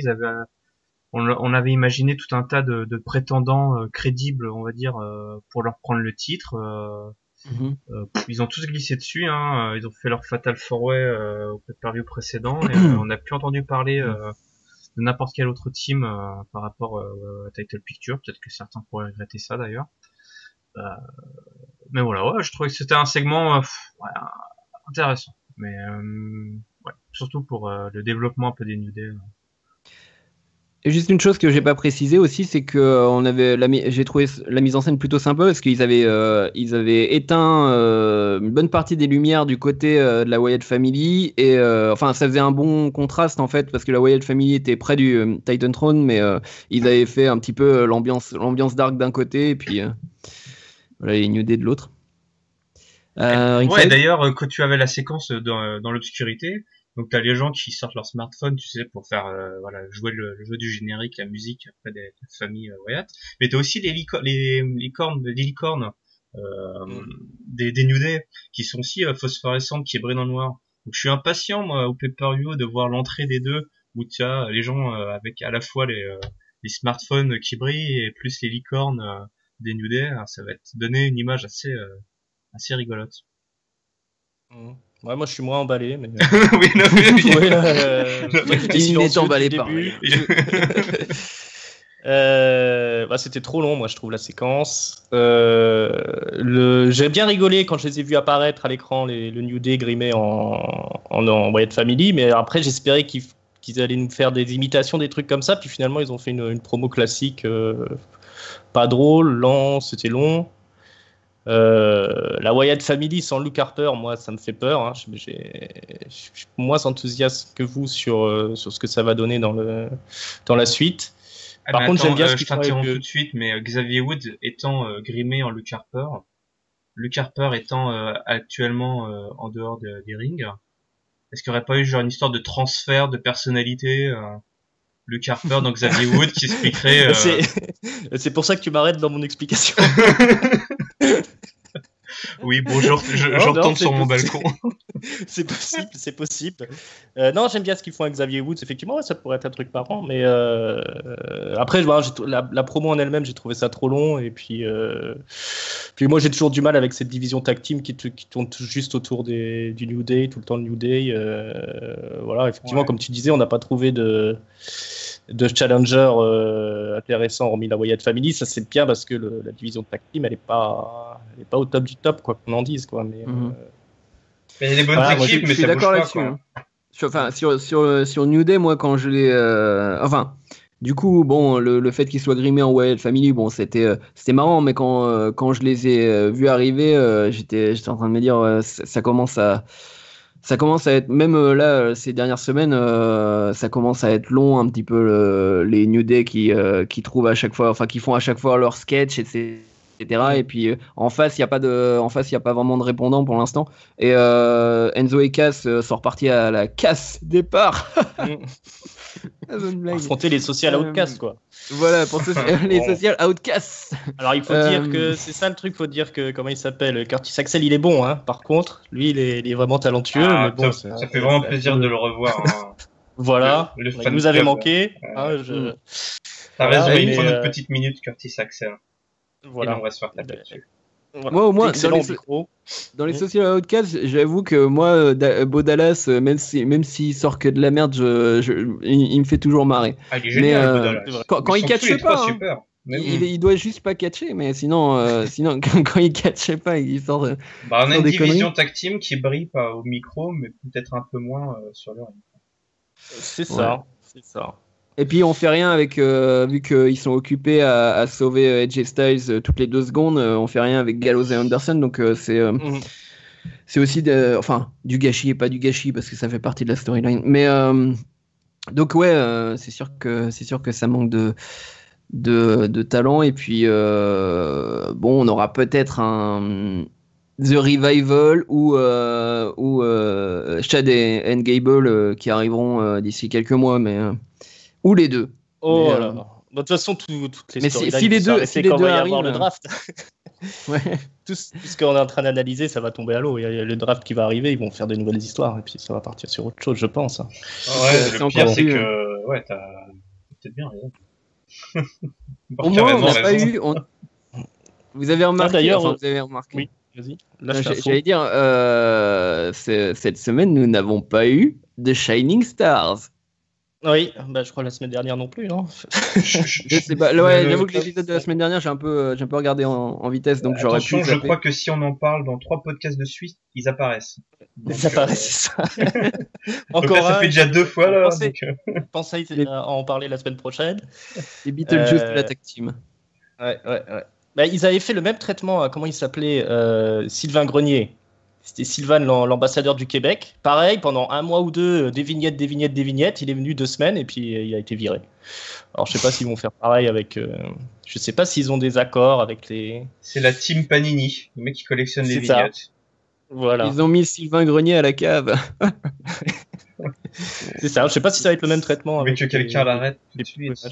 on avait imaginé tout un tas de prétendants crédibles, on va dire, pour leur prendre le titre. Ils ont tous glissé dessus, hein. Ils ont fait leur Fatal 4-Way au pay-per-view précédent, et on n'a plus entendu parler de n'importe quel autre team par rapport à Title Picture. Peut-être que certains pourraient regretter ça d'ailleurs. Mais voilà, ouais, je trouvais que c'était un segment intéressant, mais ouais, surtout pour le développement un peu des New Day. Et juste une chose que j'ai pas précisé aussi, c'est que j'ai trouvé la mise en scène plutôt sympa parce qu'ils avaient éteint une bonne partie des lumières du côté de la Wyatt Family, et enfin ça faisait un bon contraste en fait parce que la Wyatt Family était près du Titan Throne, mais ils avaient fait un petit peu l'ambiance dark d'un côté, et puis voilà, les New Day de l'autre. Ouais, d'ailleurs, quand tu avais la séquence dans l'obscurité, donc t'as les gens qui sortent leur smartphone, tu sais, pour faire jouer le jeu du générique, la musique après des familles Wyatt. Mais t'as aussi les licornes des New Day qui sont aussi phosphorescentes, qui brillent dans le noir. Donc je suis impatient, moi, au pay-per-view, de voir l'entrée des deux, où tu as les gens avec à la fois les smartphones qui brillent et plus les licornes des New Day. Alors, ça va donner une image assez rigolote. Ouais, moi je suis moins emballé, mais oui, non, il est emballé par lui. C'était trop long, moi je trouve, la séquence. J'ai bien rigolé quand je les ai vus apparaître à l'écran, le New Day grimé en Wyatt Family, mais après j'espérais qu'ils allaient nous faire des imitations, des trucs comme ça, puis finalement ils ont fait une promo classique, pas drôle, lent, c'était long. La Wyatt Family sans Luke Harper, moi, ça me fait peur. Hein. Je suis moins enthousiaste que vous sur ce que ça va donner dans la suite. Par contre, j'aime bien ce je t'interromps tout de suite, mais Xavier Woods étant grimé en Luke Harper étant actuellement en dehors des rings, est-ce qu'il n'y aurait pas eu genre une histoire de transfert de personnalité Luke Harper dans Xavier Woods qui expliquerait... C'est pour ça que tu m'arrêtes dans mon explication. Oui, bonjour, j'entends sur mon balcon. c'est possible. Non, j'aime bien ce qu'ils font avec Xavier Woods. Effectivement, ouais, ça pourrait être un truc marrant. Mais après, la promo en elle-même, j'ai trouvé ça trop long. Et puis moi, j'ai toujours du mal avec cette division tag team qui tourne juste autour du New Day, tout le temps le New Day. Voilà, effectivement, comme tu disais, on n'a pas trouvé de challenger intéressant hormis la Wyatt Family. Ça, c'est bien parce que la division tag team, elle est pas au top du top, quoi qu'on en dise, quoi. Mais il y a des bonnes équipes, mais ça bouge pas, quoi. Enfin, sur New Day, moi, quand je l'ai... enfin, du coup, bon, le fait qu'il soit grimé en Wyatt Family, bon, c'était marrant, mais quand je les ai vus arriver, j'étais en train de me dire, ça commence à être, même là, ces dernières semaines, ça commence à être long un petit peu, les New Day qui trouvent à chaque fois, enfin, qui font à chaque fois leur sketch, etc. Et puis en face, il y a pas vraiment de répondant pour l'instant. Et Enzo et Cass sont repartis à la casse départ. Affronter les social outcasts, quoi. Voilà, pour les social outcasts. Alors il faut dire que c'est ça le truc, faut dire que comment il s'appelle, Curtis Axel, il est bon, hein. Par contre, lui il est vraiment talentueux. Mais bon, ça fait vraiment plaisir de le revoir. Hein. Voilà, il nous avait manqué. T'as résumé une fois notre petite minute, Curtis Axel. Voilà. Et on va se faire taper dessus. Voilà. Moi, au moins, dans les social outcasts, j'avoue que moi, Bo Dallas, même s'il sort que de la merde, il me fait toujours marrer. Ah, il est génial, Bo Dallas. Quand il catche pas, super. Il doit juste pas catcher, mais sinon quand il catche pas, il sort. On a une division tag team qui brille pas au micro, mais peut-être un peu moins sur le ring. C'est ça. Et puis on fait rien avec, vu qu'ils sont occupés à sauver AJ Styles toutes les 2 secondes, on fait rien avec Gallows et Anderson, donc c'est aussi du gâchis et pas du gâchis parce que ça fait partie de la storyline. Mais donc ouais, c'est sûr que ça manque de talent, et puis bon, on aura peut-être un The Revival ou Chad et Gable qui arriveront d'ici quelques mois, mais ou les deux. Oh là là. De toute façon, toutes les storylines, si les deux arrivent, le draft. Ouais. Tout ce qu'on est en train d'analyser, ça va tomber à l'eau. Il y a le draft qui va arriver, ils vont faire de nouvelles histoires, et puis ça va partir sur autre chose, je pense. Ouais, le pire, c'est que ouais, t'as peut-être bien raison. Au moins, on n'a pas eu. Vous avez remarqué, d'ailleurs, vous avez remarqué. Oui, vas-y. J'allais dire, cette semaine, nous n'avons pas eu de Shining Stars. Oui, je crois la semaine dernière non plus, non. Je sais pas. Ouais, j'avoue que l'épisode de la semaine dernière, j'ai un peu regardé en vitesse, donc j'aurais pu. Je crois que si on en parle dans 3 podcasts de suite, ils apparaissent. Ils apparaissent, c'est ça. Encore là, ça fait déjà 2 fois là. Pensez à en parler la semaine prochaine. Les Beetlejuice de la tag team. Ouais. Ils avaient fait le même traitement. Comment il s'appelait, Sylvain Grenier. C'était Sylvain, l'ambassadeur du Québec. Pareil, pendant 1 mois ou 2, des vignettes. Il est venu 2 semaines et puis il a été viré. Alors, je sais pas s'ils vont faire pareil avec. Je sais pas s'ils ont des accords avec les. C'est la team Panini, le mec qui collectionne les vignettes. Ça. Voilà. Ils ont mis Sylvain Grenier à la cave. C'est ça. Je sais pas si ça va être le même traitement. Mais que quelqu'un l'arrête tout de suite.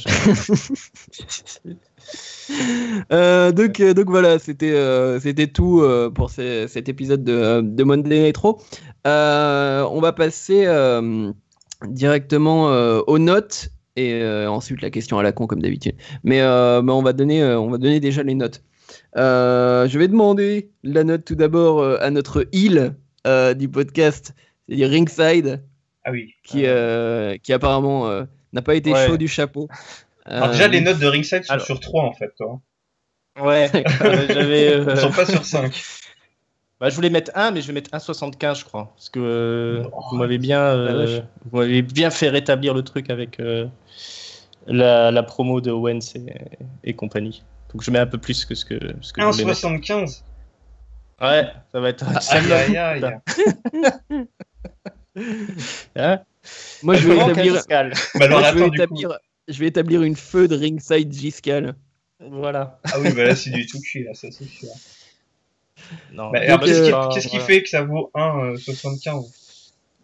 Donc voilà, c'était tout pour cet épisode de Monday Nitro. On va passer directement aux notes et ensuite la question à la con comme d'habitude. Mais on va donner déjà les notes. Je vais demander la note tout d'abord à notre heel du podcast, c'est-à-dire Ringside. Ah oui. Qui apparemment n'a pas été chaud du chapeau. Alors déjà, les notes de Ringside sont sur 3 en fait, toi. Ouais, Ils sont pas sur 5. Je voulais mettre 1, mais je vais mettre 1,75, je crois. Parce que vous m'avez bien fait rétablir le truc avec la promo de Owens et compagnie. Donc je mets un peu plus que ce que 1,75. Ouais, ça va être. Aïe, aïe, aïe. Hein Moi, je vais Comment établir, Giscal Bah alors, moi, je vais attends, du coup. établir, je vais établir une feud ringside Giscal. Voilà. Ah oui, bah là, c'est du tout cuit, là, ça c'est sûr. Non, Bah, mais alors, donc, qu'est-ce qui voilà. fait que ça vaut 1,75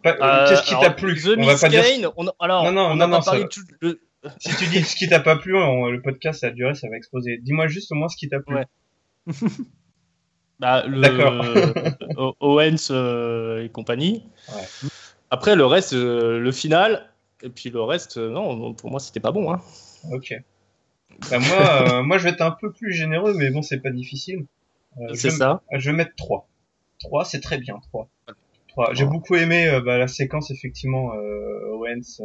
Qu'est-ce qui t'a Alors, plu? The On va pas dire. Kane, alors, Non, on n'a pas ça parlé va. de tout le. Si tu dis ce qui t'a pas plu, le podcast, ça a duré, ça va exploser. Dis-moi juste au moins ce qui t'a plu. Ouais. Bah, D'accord. Owens et compagnie. Ouais. Après, le reste, le final, et puis le reste, non, pour moi, c'était pas bon. Hein. Ok. Bah, moi, je vais être un peu plus généreux, mais bon, c'est pas difficile. C'est ça. Je vais mettre 3. 3, c'est très bien, 3. 3. J'ai beaucoup aimé la séquence, effectivement, Owens,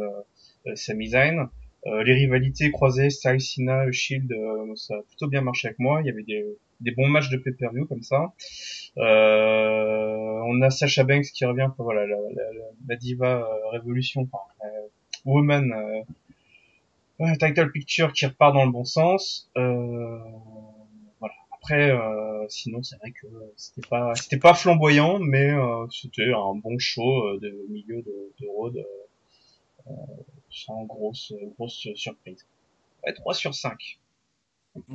Sami Zayn. Les rivalités croisées, Styles, Cena, Shield, ça a plutôt bien marché avec moi. Il y avait des bons matchs de pay-per-view comme ça. On a Sasha Banks qui revient, enfin, voilà, la diva révolution, enfin, woman title picture qui repart dans le bon sens. Voilà. Après, sinon c'est vrai que c'était pas flamboyant, mais c'était un bon show de milieu de road, sans grosse surprise. Ouais, 3 sur 5.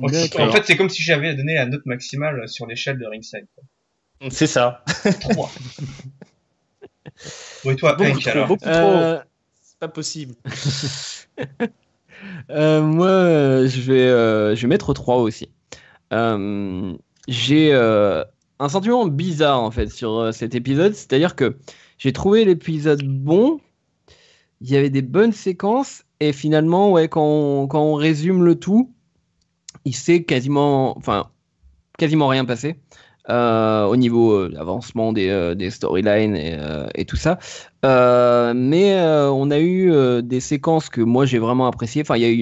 En fait, c'est comme si j'avais donné la note maximale sur l'échelle de Ringside. C'est ça. 3. Bon, et toi, Hank, alors? Beaucoup trop. C'est pas possible. Moi, je vais mettre 3 aussi. J'ai un sentiment bizarre en fait sur cet épisode, c'est-à-dire que j'ai trouvé l'épisode bon, il y avait des bonnes séquences, et finalement, ouais, quand on résume le tout, il s'est quasiment rien passé. Au niveau avancement des storylines et tout ça. Mais on a eu des séquences que moi j'ai vraiment appréciées. Enfin, il y a eu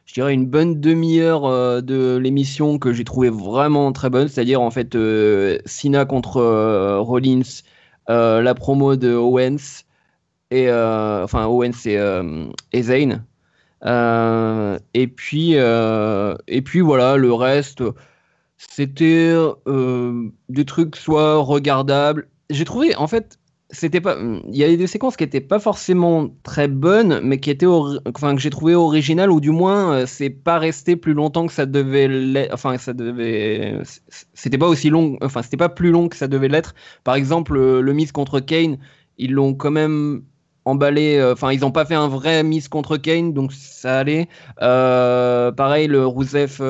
je dirais une bonne demi-heure de l'émission que j'ai trouvé vraiment très bonne. C'est-à-dire en fait Cena contre Rollins, la promo de Owens et Owens et Zayn. Et puis voilà, le reste. C'était des trucs soit regardables. J'ai trouvé, en fait, c'était pas. Il y avait des séquences qui étaient pas forcément très bonnes, mais qui étaient, que j'ai trouvé originales, ou du moins, c'est pas resté plus longtemps que ça devait l'être. Enfin, c'était pas aussi long. Enfin, c'était pas plus long que ça devait l'être. Par exemple, le Miz contre Kane, ils l'ont quand même emballé. Enfin, ils n'ont pas fait un vrai Miz contre Kane, donc ça allait. Pareil, le Rusev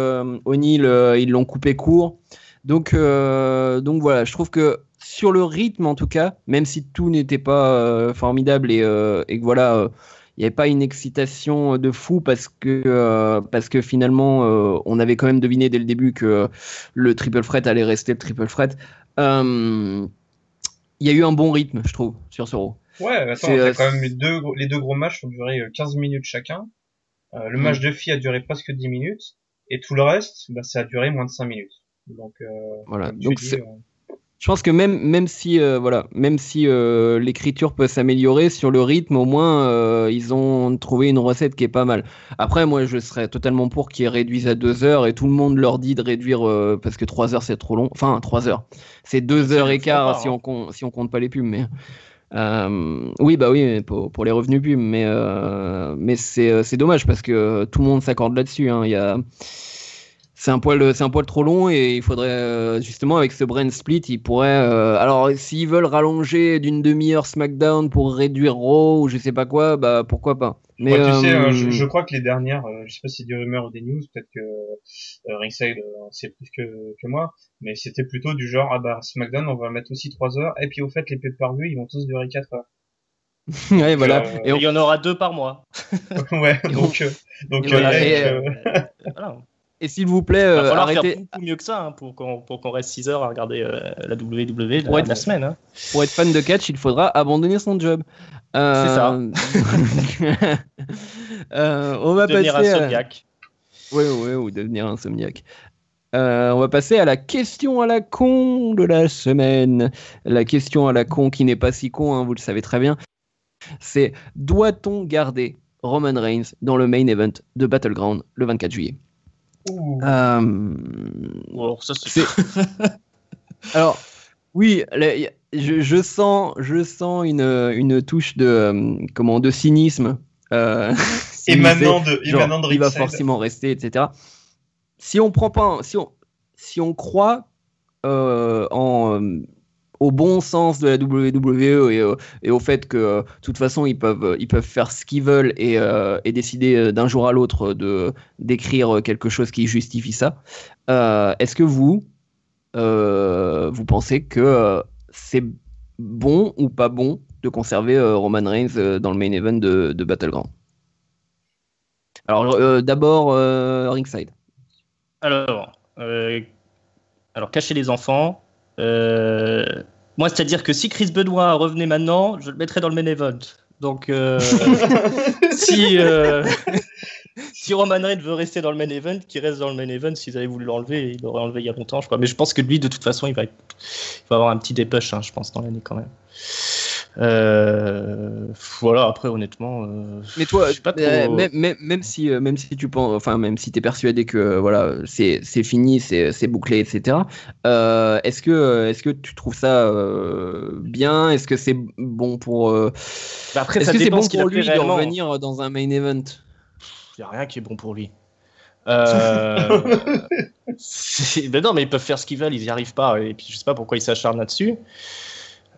O'Neal, ils l'ont coupé court. Donc voilà, je trouve que sur le rythme en tout cas, même si tout n'était pas formidable et que voilà, il n'y avait pas une excitation de fou parce que finalement on avait quand même deviné dès le début que le triple threat allait rester le triple threat. Il y a eu un bon rythme, je trouve, sur ce Raw. Ouais, attends, t'as quand même les deux gros matchs ont duré 15 minutes chacun. Le match de filles a duré presque 10 minutes. Et tout le reste, ça a duré moins de 5 minutes. Donc, voilà. Donc je pense que même si l'écriture peut s'améliorer, sur le rythme, au moins, ils ont trouvé une recette qui est pas mal. Après, moi, je serais totalement pour qu'ils réduisent à 2 heures, et tout le monde leur dit de réduire, parce que 3 heures, c'est trop long. Enfin, 3 heures. C'est 2 heures et quart si on compte pas les pubs, mais... oui, pour les revenus pubs, mais c'est dommage parce que tout le monde s'accorde là-dessus. Hein. C'est un poil trop long, et il faudrait justement, avec ce brand split, ils pourraient. Alors, s'ils veulent rallonger d'une demi-heure SmackDown pour réduire Raw ou je sais pas quoi, bah pourquoi pas. Mais tu sais, je crois que les dernières, je sais pas si c'est des rumeurs ou des news, peut-être que Ringside sait plus que moi, mais c'était plutôt du genre SmackDown on va mettre aussi 3 heures, et puis au fait les pay-per-view ils vont tous durer 4 heures. Ouais, voilà. Et il y en aura 2 par mois. Ouais, donc voilà. Et s'il vous plaît, il va falloir arrêtez. faire beaucoup mieux que ça hein, pour qu'on reste 6 heures à regarder la WWE la semaine. Hein. Pour être fan de catch, il faudra abandonner son job. C'est ça. On va devenir passer insomniaque. Ouais, ou devenir insomniaque. On va passer à la question à la con de la semaine. La question à la con qui n'est pas si con, hein, vous le savez très bien. C'est: doit-on garder Roman Reigns dans le main event de Battleground le 24 juillet? Alors ça, c'est... Alors, oui, je sens une touche de cynisme. Émanant de il va Ringside. forcément rester, etc. Si on prend pas, si on croit au bon sens de la WWE et au fait que de toute façon ils peuvent faire ce qu'ils veulent et décider d'un jour à l'autre d'écrire quelque chose qui justifie ça. Est-ce que vous pensez que c'est bon ou pas bon de conserver Roman Reigns dans le main event de Battleground? Alors d'abord Ringside. Alors, cacher les enfants. Moi, c'est-à-dire que si Chris Benoit revenait maintenant, je le mettrais dans le main event. Donc, si Roman Reigns veut rester dans le main event, qu'il reste dans le main event. S'ils avaient voulu l'enlever, il l'aurait enlevé il y a longtemps, je crois. Mais je pense que lui, de toute façon, il va avoir un petit dépush, je pense, dans l'année quand même. Voilà, après honnêtement mais toi je sais pas trop... même si tu penses, enfin même si t'es persuadé que voilà c'est fini, c'est bouclé, etc. Est-ce que tu trouves ça bien? Est-ce que c'est bon pour après est-ce ça que c'est dépend bon ce qu'il pour a fait lui de réellement. revenir dans un main event? Il n'y a rien qui est bon pour lui. Ben non, mais ils peuvent faire ce qu'ils veulent, ils n'y arrivent pas, et puis je sais pas pourquoi ils s'acharnent là-dessus.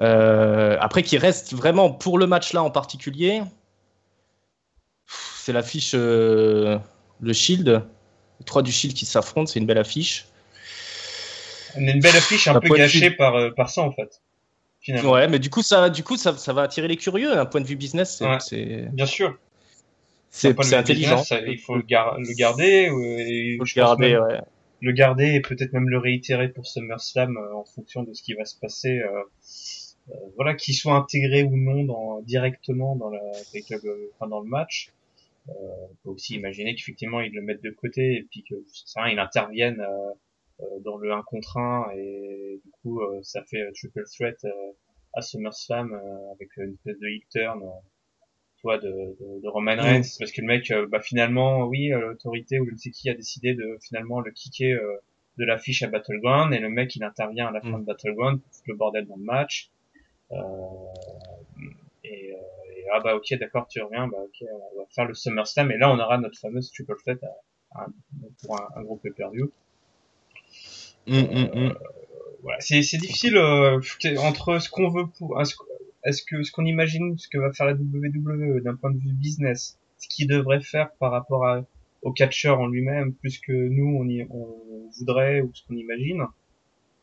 Après qu'il reste vraiment pour le match là en particulier, c'est l'affiche le Shield, les 3 du Shield qui s'affrontent, c'est une belle affiche. Une belle affiche un peu gâchée par ça en fait. Finalement. Ouais, mais du coup ça va attirer les curieux d'un point de vue business. C'est... Bien sûr. C'est intelligent. Business, il faut le garder. Le garder et peut-être même le réitérer pour SummerSlam en fonction de ce qui va se passer. Voilà, qu'il soit intégré ou non directement dans dans le match. On peut aussi imaginer qu'effectivement ils le mettent de côté et puis que il intervienne dans le 1 contre 1 et du coup ça fait triple threat à SummerSlam avec une espèce de heel turn de Roman Reigns parce que le mec finalement l'autorité ou je ne sais qui a décidé de finalement le kicker de l'affiche à Battleground et le mec il intervient à la fin de Battleground pour foutre le bordel dans le match. Ok d'accord tu reviens on va faire le SummerSlam et là on aura notre fameuse triple threat pour un gros pay-per-view. Voilà, c'est difficile entre ce qu'on veut ce qu'on imagine ce que va faire la WWE d'un point de vue business, ce qu'il devrait faire par rapport au catcheur en lui-même plus que nous on voudrait ou ce qu'on imagine.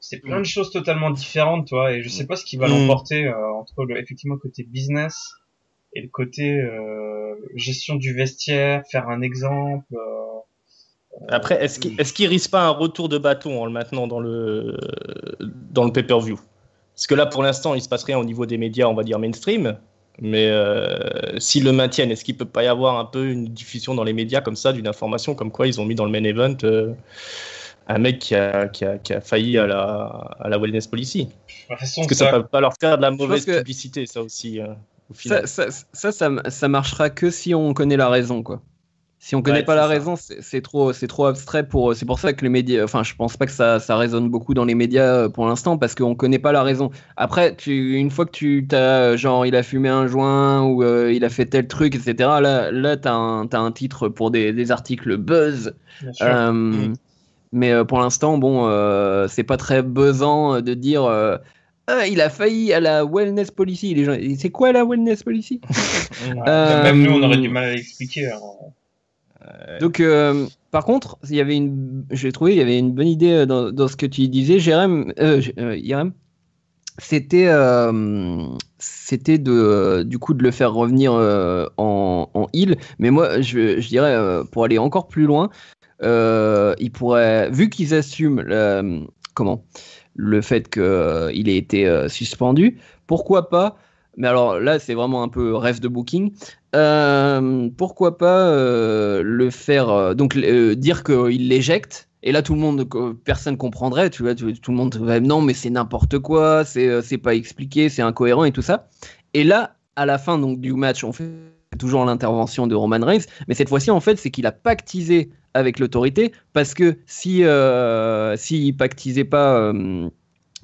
C'est plein de choses totalement différentes, toi, et je sais pas ce qui va l'emporter entre effectivement le côté business et le côté gestion du vestiaire, faire un exemple. Après, est-ce qu'il risque pas un retour de bâton en le maintenant dans le pay-per-view? Parce que là, pour l'instant, il se passe rien au niveau des médias, on va dire mainstream. Mais s'ils le maintiennent, est-ce qu'il peut pas y avoir un peu une diffusion dans les médias comme ça d'une information comme quoi ils ont mis dans le main event un mec qui a failli à la wellness policy? Parce que ça peut pas leur faire de la mauvaise publicité, ça aussi. Au final. Ça marchera que si on connaît la raison, quoi. Si on connaît pas la raison, c'est trop abstrait c'est pour ça que les médias, enfin, je pense pas que ça résonne beaucoup dans les médias pour l'instant parce qu'on connaît pas la raison. Après, une fois que t'as, genre, il a fumé un joint ou il a fait tel truc, etc. Là, t'as un titre pour des articles buzz. Mais pour l'instant, bon, c'est pas très buzzant de dire. Il a failli à la wellness policy. Les gens, c'est quoi la wellness policy? Même nous, on aurait du mal à l'expliquer. Donc, par contre, j'ai trouvé il y avait une bonne idée dans ce que tu disais, Jérém. C'était du coup de le faire revenir en heel. Mais moi, je dirais pour aller encore plus loin, il pourrait, vu qu'ils assument le fait qu'il ait été suspendu, pourquoi pas. Mais alors là, c'est vraiment un peu rêve de booking. Pourquoi pas le faire, dire qu'il l'éjecte. Et là, personne comprendrait, tu vois, tout le monde va non, mais c'est n'importe quoi, c'est pas expliqué, c'est incohérent et tout ça. Et là, à la fin donc du match, on fait toujours l'intervention de Roman Reigns, mais cette fois-ci, en fait, c'est qu'il a pactisé avec l'autorité, parce que s'il pactisait pas.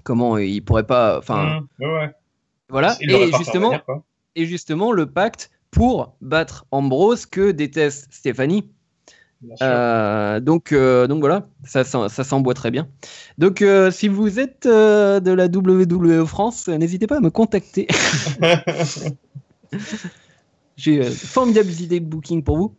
comment il pourrait pas. Enfin, ouais. voilà. Il aurait pas fait revenir, quoi. Et justement, le pacte pour battre Ambrose que déteste Stéphanie. Donc voilà, ça s'emboît très bien. Donc si vous êtes de la WWE France, n'hésitez pas à me contacter. J'ai formidable idée de booking pour vous.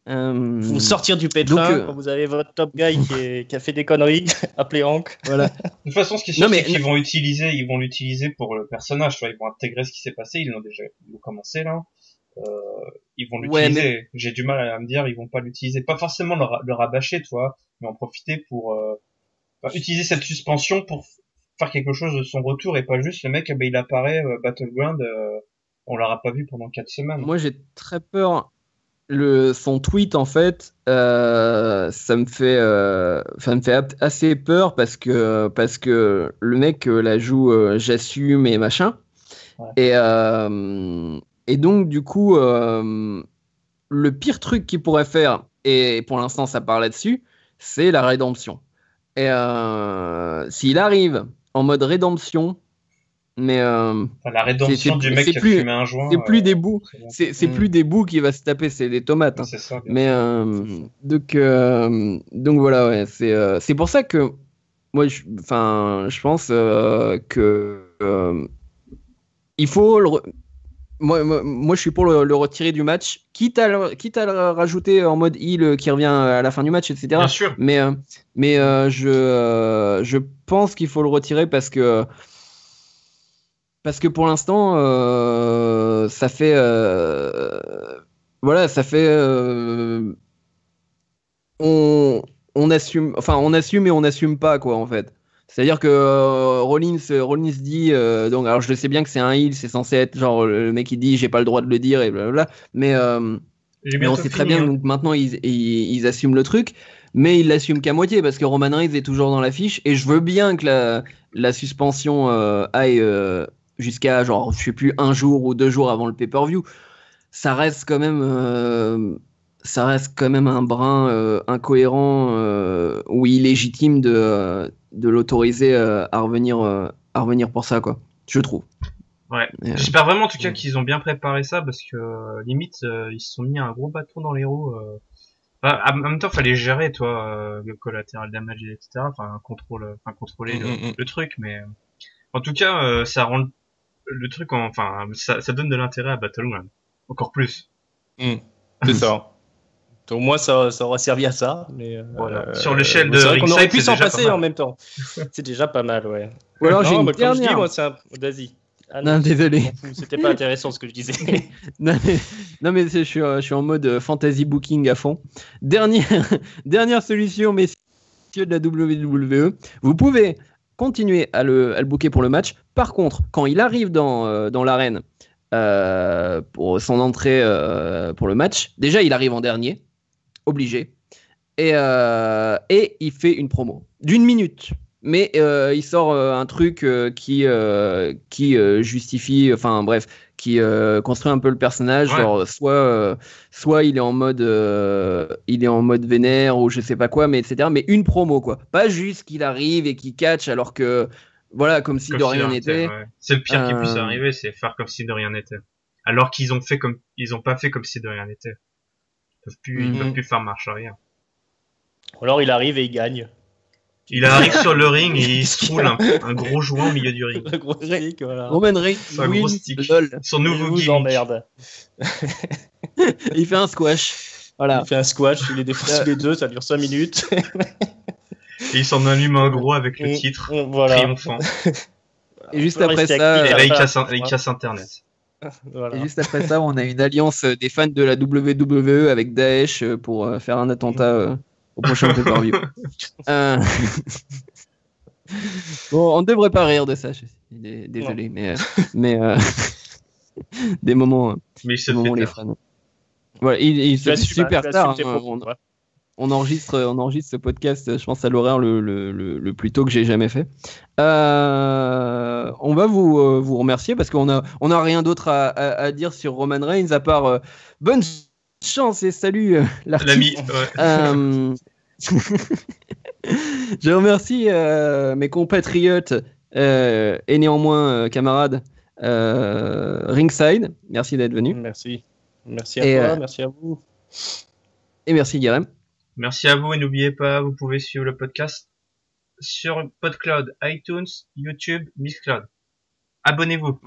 Vous sortir du pétrin quand vous avez votre top guy qui a fait des conneries, appelez Hank. Voilà. De toute façon, ce qui est sûr, c'est qu'ils vont l'utiliser pour le personnage. Tu vois, ils vont intégrer ce qui s'est passé. Ils l'ont commencé là. Ils vont l'utiliser. Ouais, mais... J'ai du mal à me dire, ils vont pas l'utiliser. Pas forcément le rabâcher, tu vois, mais en profiter pour utiliser cette suspension pour faire quelque chose de son retour et pas juste le mec, il apparaît Battleground, on l'aura pas vu pendant 4 semaines. Moi, j'ai très peur. Son tweet, en fait, ça me fait assez peur parce que le mec la joue j'assume et machin. Ouais. Et donc, du coup, le pire truc qu'il pourrait faire, et pour l'instant ça part là-dessus, c'est la rédemption. Et s'il arrive en mode rédemption, mais la rédemption du mec qui a fumé un joint, c'est plus des bouts, c'est plus des bouts qu'il va se taper, c'est des tomates. Hein. C'est ça, mais donc voilà, ouais, c'est pour ça que moi, je pense que il faut moi, je suis pour le retirer du match, quitte à le rajouter en mode heal qui revient à la fin du match, etc. Bien sûr. Mais je pense qu'il faut le retirer parce que pour l'instant, ça fait on assume et on n'assume pas, quoi, en fait. C'est-à-dire que Rollins dit donc, alors je le sais bien que c'est un heel, c'est censé être genre le mec qui dit j'ai pas le droit de le dire et blablabla, mais on sait très bien que maintenant ils assument le truc, mais ils l'assument qu'à moitié parce que Roman Reigns est toujours dans l'affiche et je veux bien que la suspension aille jusqu'à genre je sais plus 1 jour ou 2 jours avant le pay-per-view. Ça reste quand même un brin incohérent ou illégitime de l'autoriser à revenir pour ça, quoi. Je trouve. Ouais. J'espère vraiment en tout cas qu'ils ont bien préparé ça parce que limite ils se sont mis un gros bâton dans les roues. En même temps, fallait gérer, toi, le collateral damage, etc. Enfin, contrôler le truc, mais en tout cas, ça rend le truc, ça donne de l'intérêt à Battleground, encore plus. C'est ça. Au moins, ça aura servi à ça. Mais voilà. Sur l'échelle de Ringside, on aurait pu s'en passer en même temps. C'est déjà pas mal, ouais. Ou alors j'ai une dernière. Comme je dis, moi, c'est un... Vas-y. Ah non, désolé. C'était pas intéressant ce que je disais. non mais je suis en mode fantasy booking à fond. Dernière solution, messieurs de la WWE. Vous pouvez continuer à le booker pour le match. Par contre, quand il arrive dans l'arène pour son entrée pour le match, déjà il arrive en dernier, obligé, et il fait une promo d'1 minute. Mais il sort un truc qui justifie, enfin bref, qui construit un peu le personnage, ouais. Genre soit il est en mode vénère ou je sais pas quoi, mais etc. Mais une promo, quoi, pas juste qu'il arrive et qu'il catch alors que voilà, comme si de rien n'était. Ouais. C'est le pire qui puisse arriver, c'est faire comme si de rien n'était. Alors qu'ils ont pas fait comme si de rien n'était. Ils peuvent plus faire marche arrière. Alors il arrive et il gagne. Il arrive sur le ring et il se roule un gros joint au milieu du ring. Le gros stick, voilà. Roman Reigns, un gros stick. Son nouveau gimmick. Emmerde. Il fait un squash. Voilà. Il fait un squash, il les défonce les deux, ça dure 5 minutes. Et il s'en allume un gros avec le titre triomphant. Et juste après ça, et là il casse Internet. Voilà. Et juste après ça, on a une alliance des fans de la WWE avec Daesh pour faire un attentat au prochain pay-per-view. Bon, on ne devrait pas rire de ça, je suis désolé, mais des moments, les fans. Voilà, il se fait super tard. On enregistre ce podcast, je pense à l'horaire le plus tôt que j'ai jamais fait. On va vous remercier parce qu'on a rien d'autre à dire sur Roman Reigns à part bonne chance et salut l'ami. Ouais. Je remercie mes compatriotes Et néanmoins, camarade, Ringside, merci d'être venu. Merci. Merci à toi, merci à vous. Et merci Guérem. Merci à vous et n'oubliez pas, vous pouvez suivre le podcast sur PodCloud, iTunes, YouTube, Mixcloud. Abonnez-vous.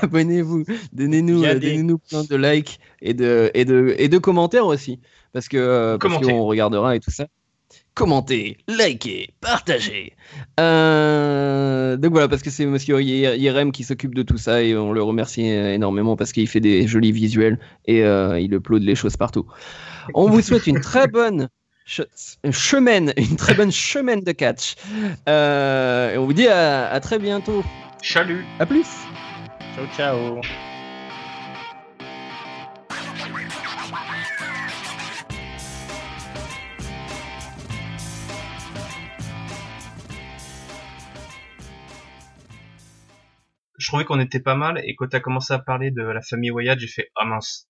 Abonnez-vous, donnez-nous plein de likes et de commentaires aussi, parce qu'on regardera et tout ça. Commentez, likez, partagez. Donc voilà, parce que c'est Monsieur Yerem qui s'occupe de tout ça et on le remercie énormément parce qu'il fait des jolis visuels et il upload les choses partout. On vous souhaite une très bonne semaine de catch. Et on vous dit à très bientôt. Salut. À plus. Ciao, ciao. Je trouvais qu'on était pas mal et quand t'as commencé à parler de la famille Wyatt, j'ai fait ah mince.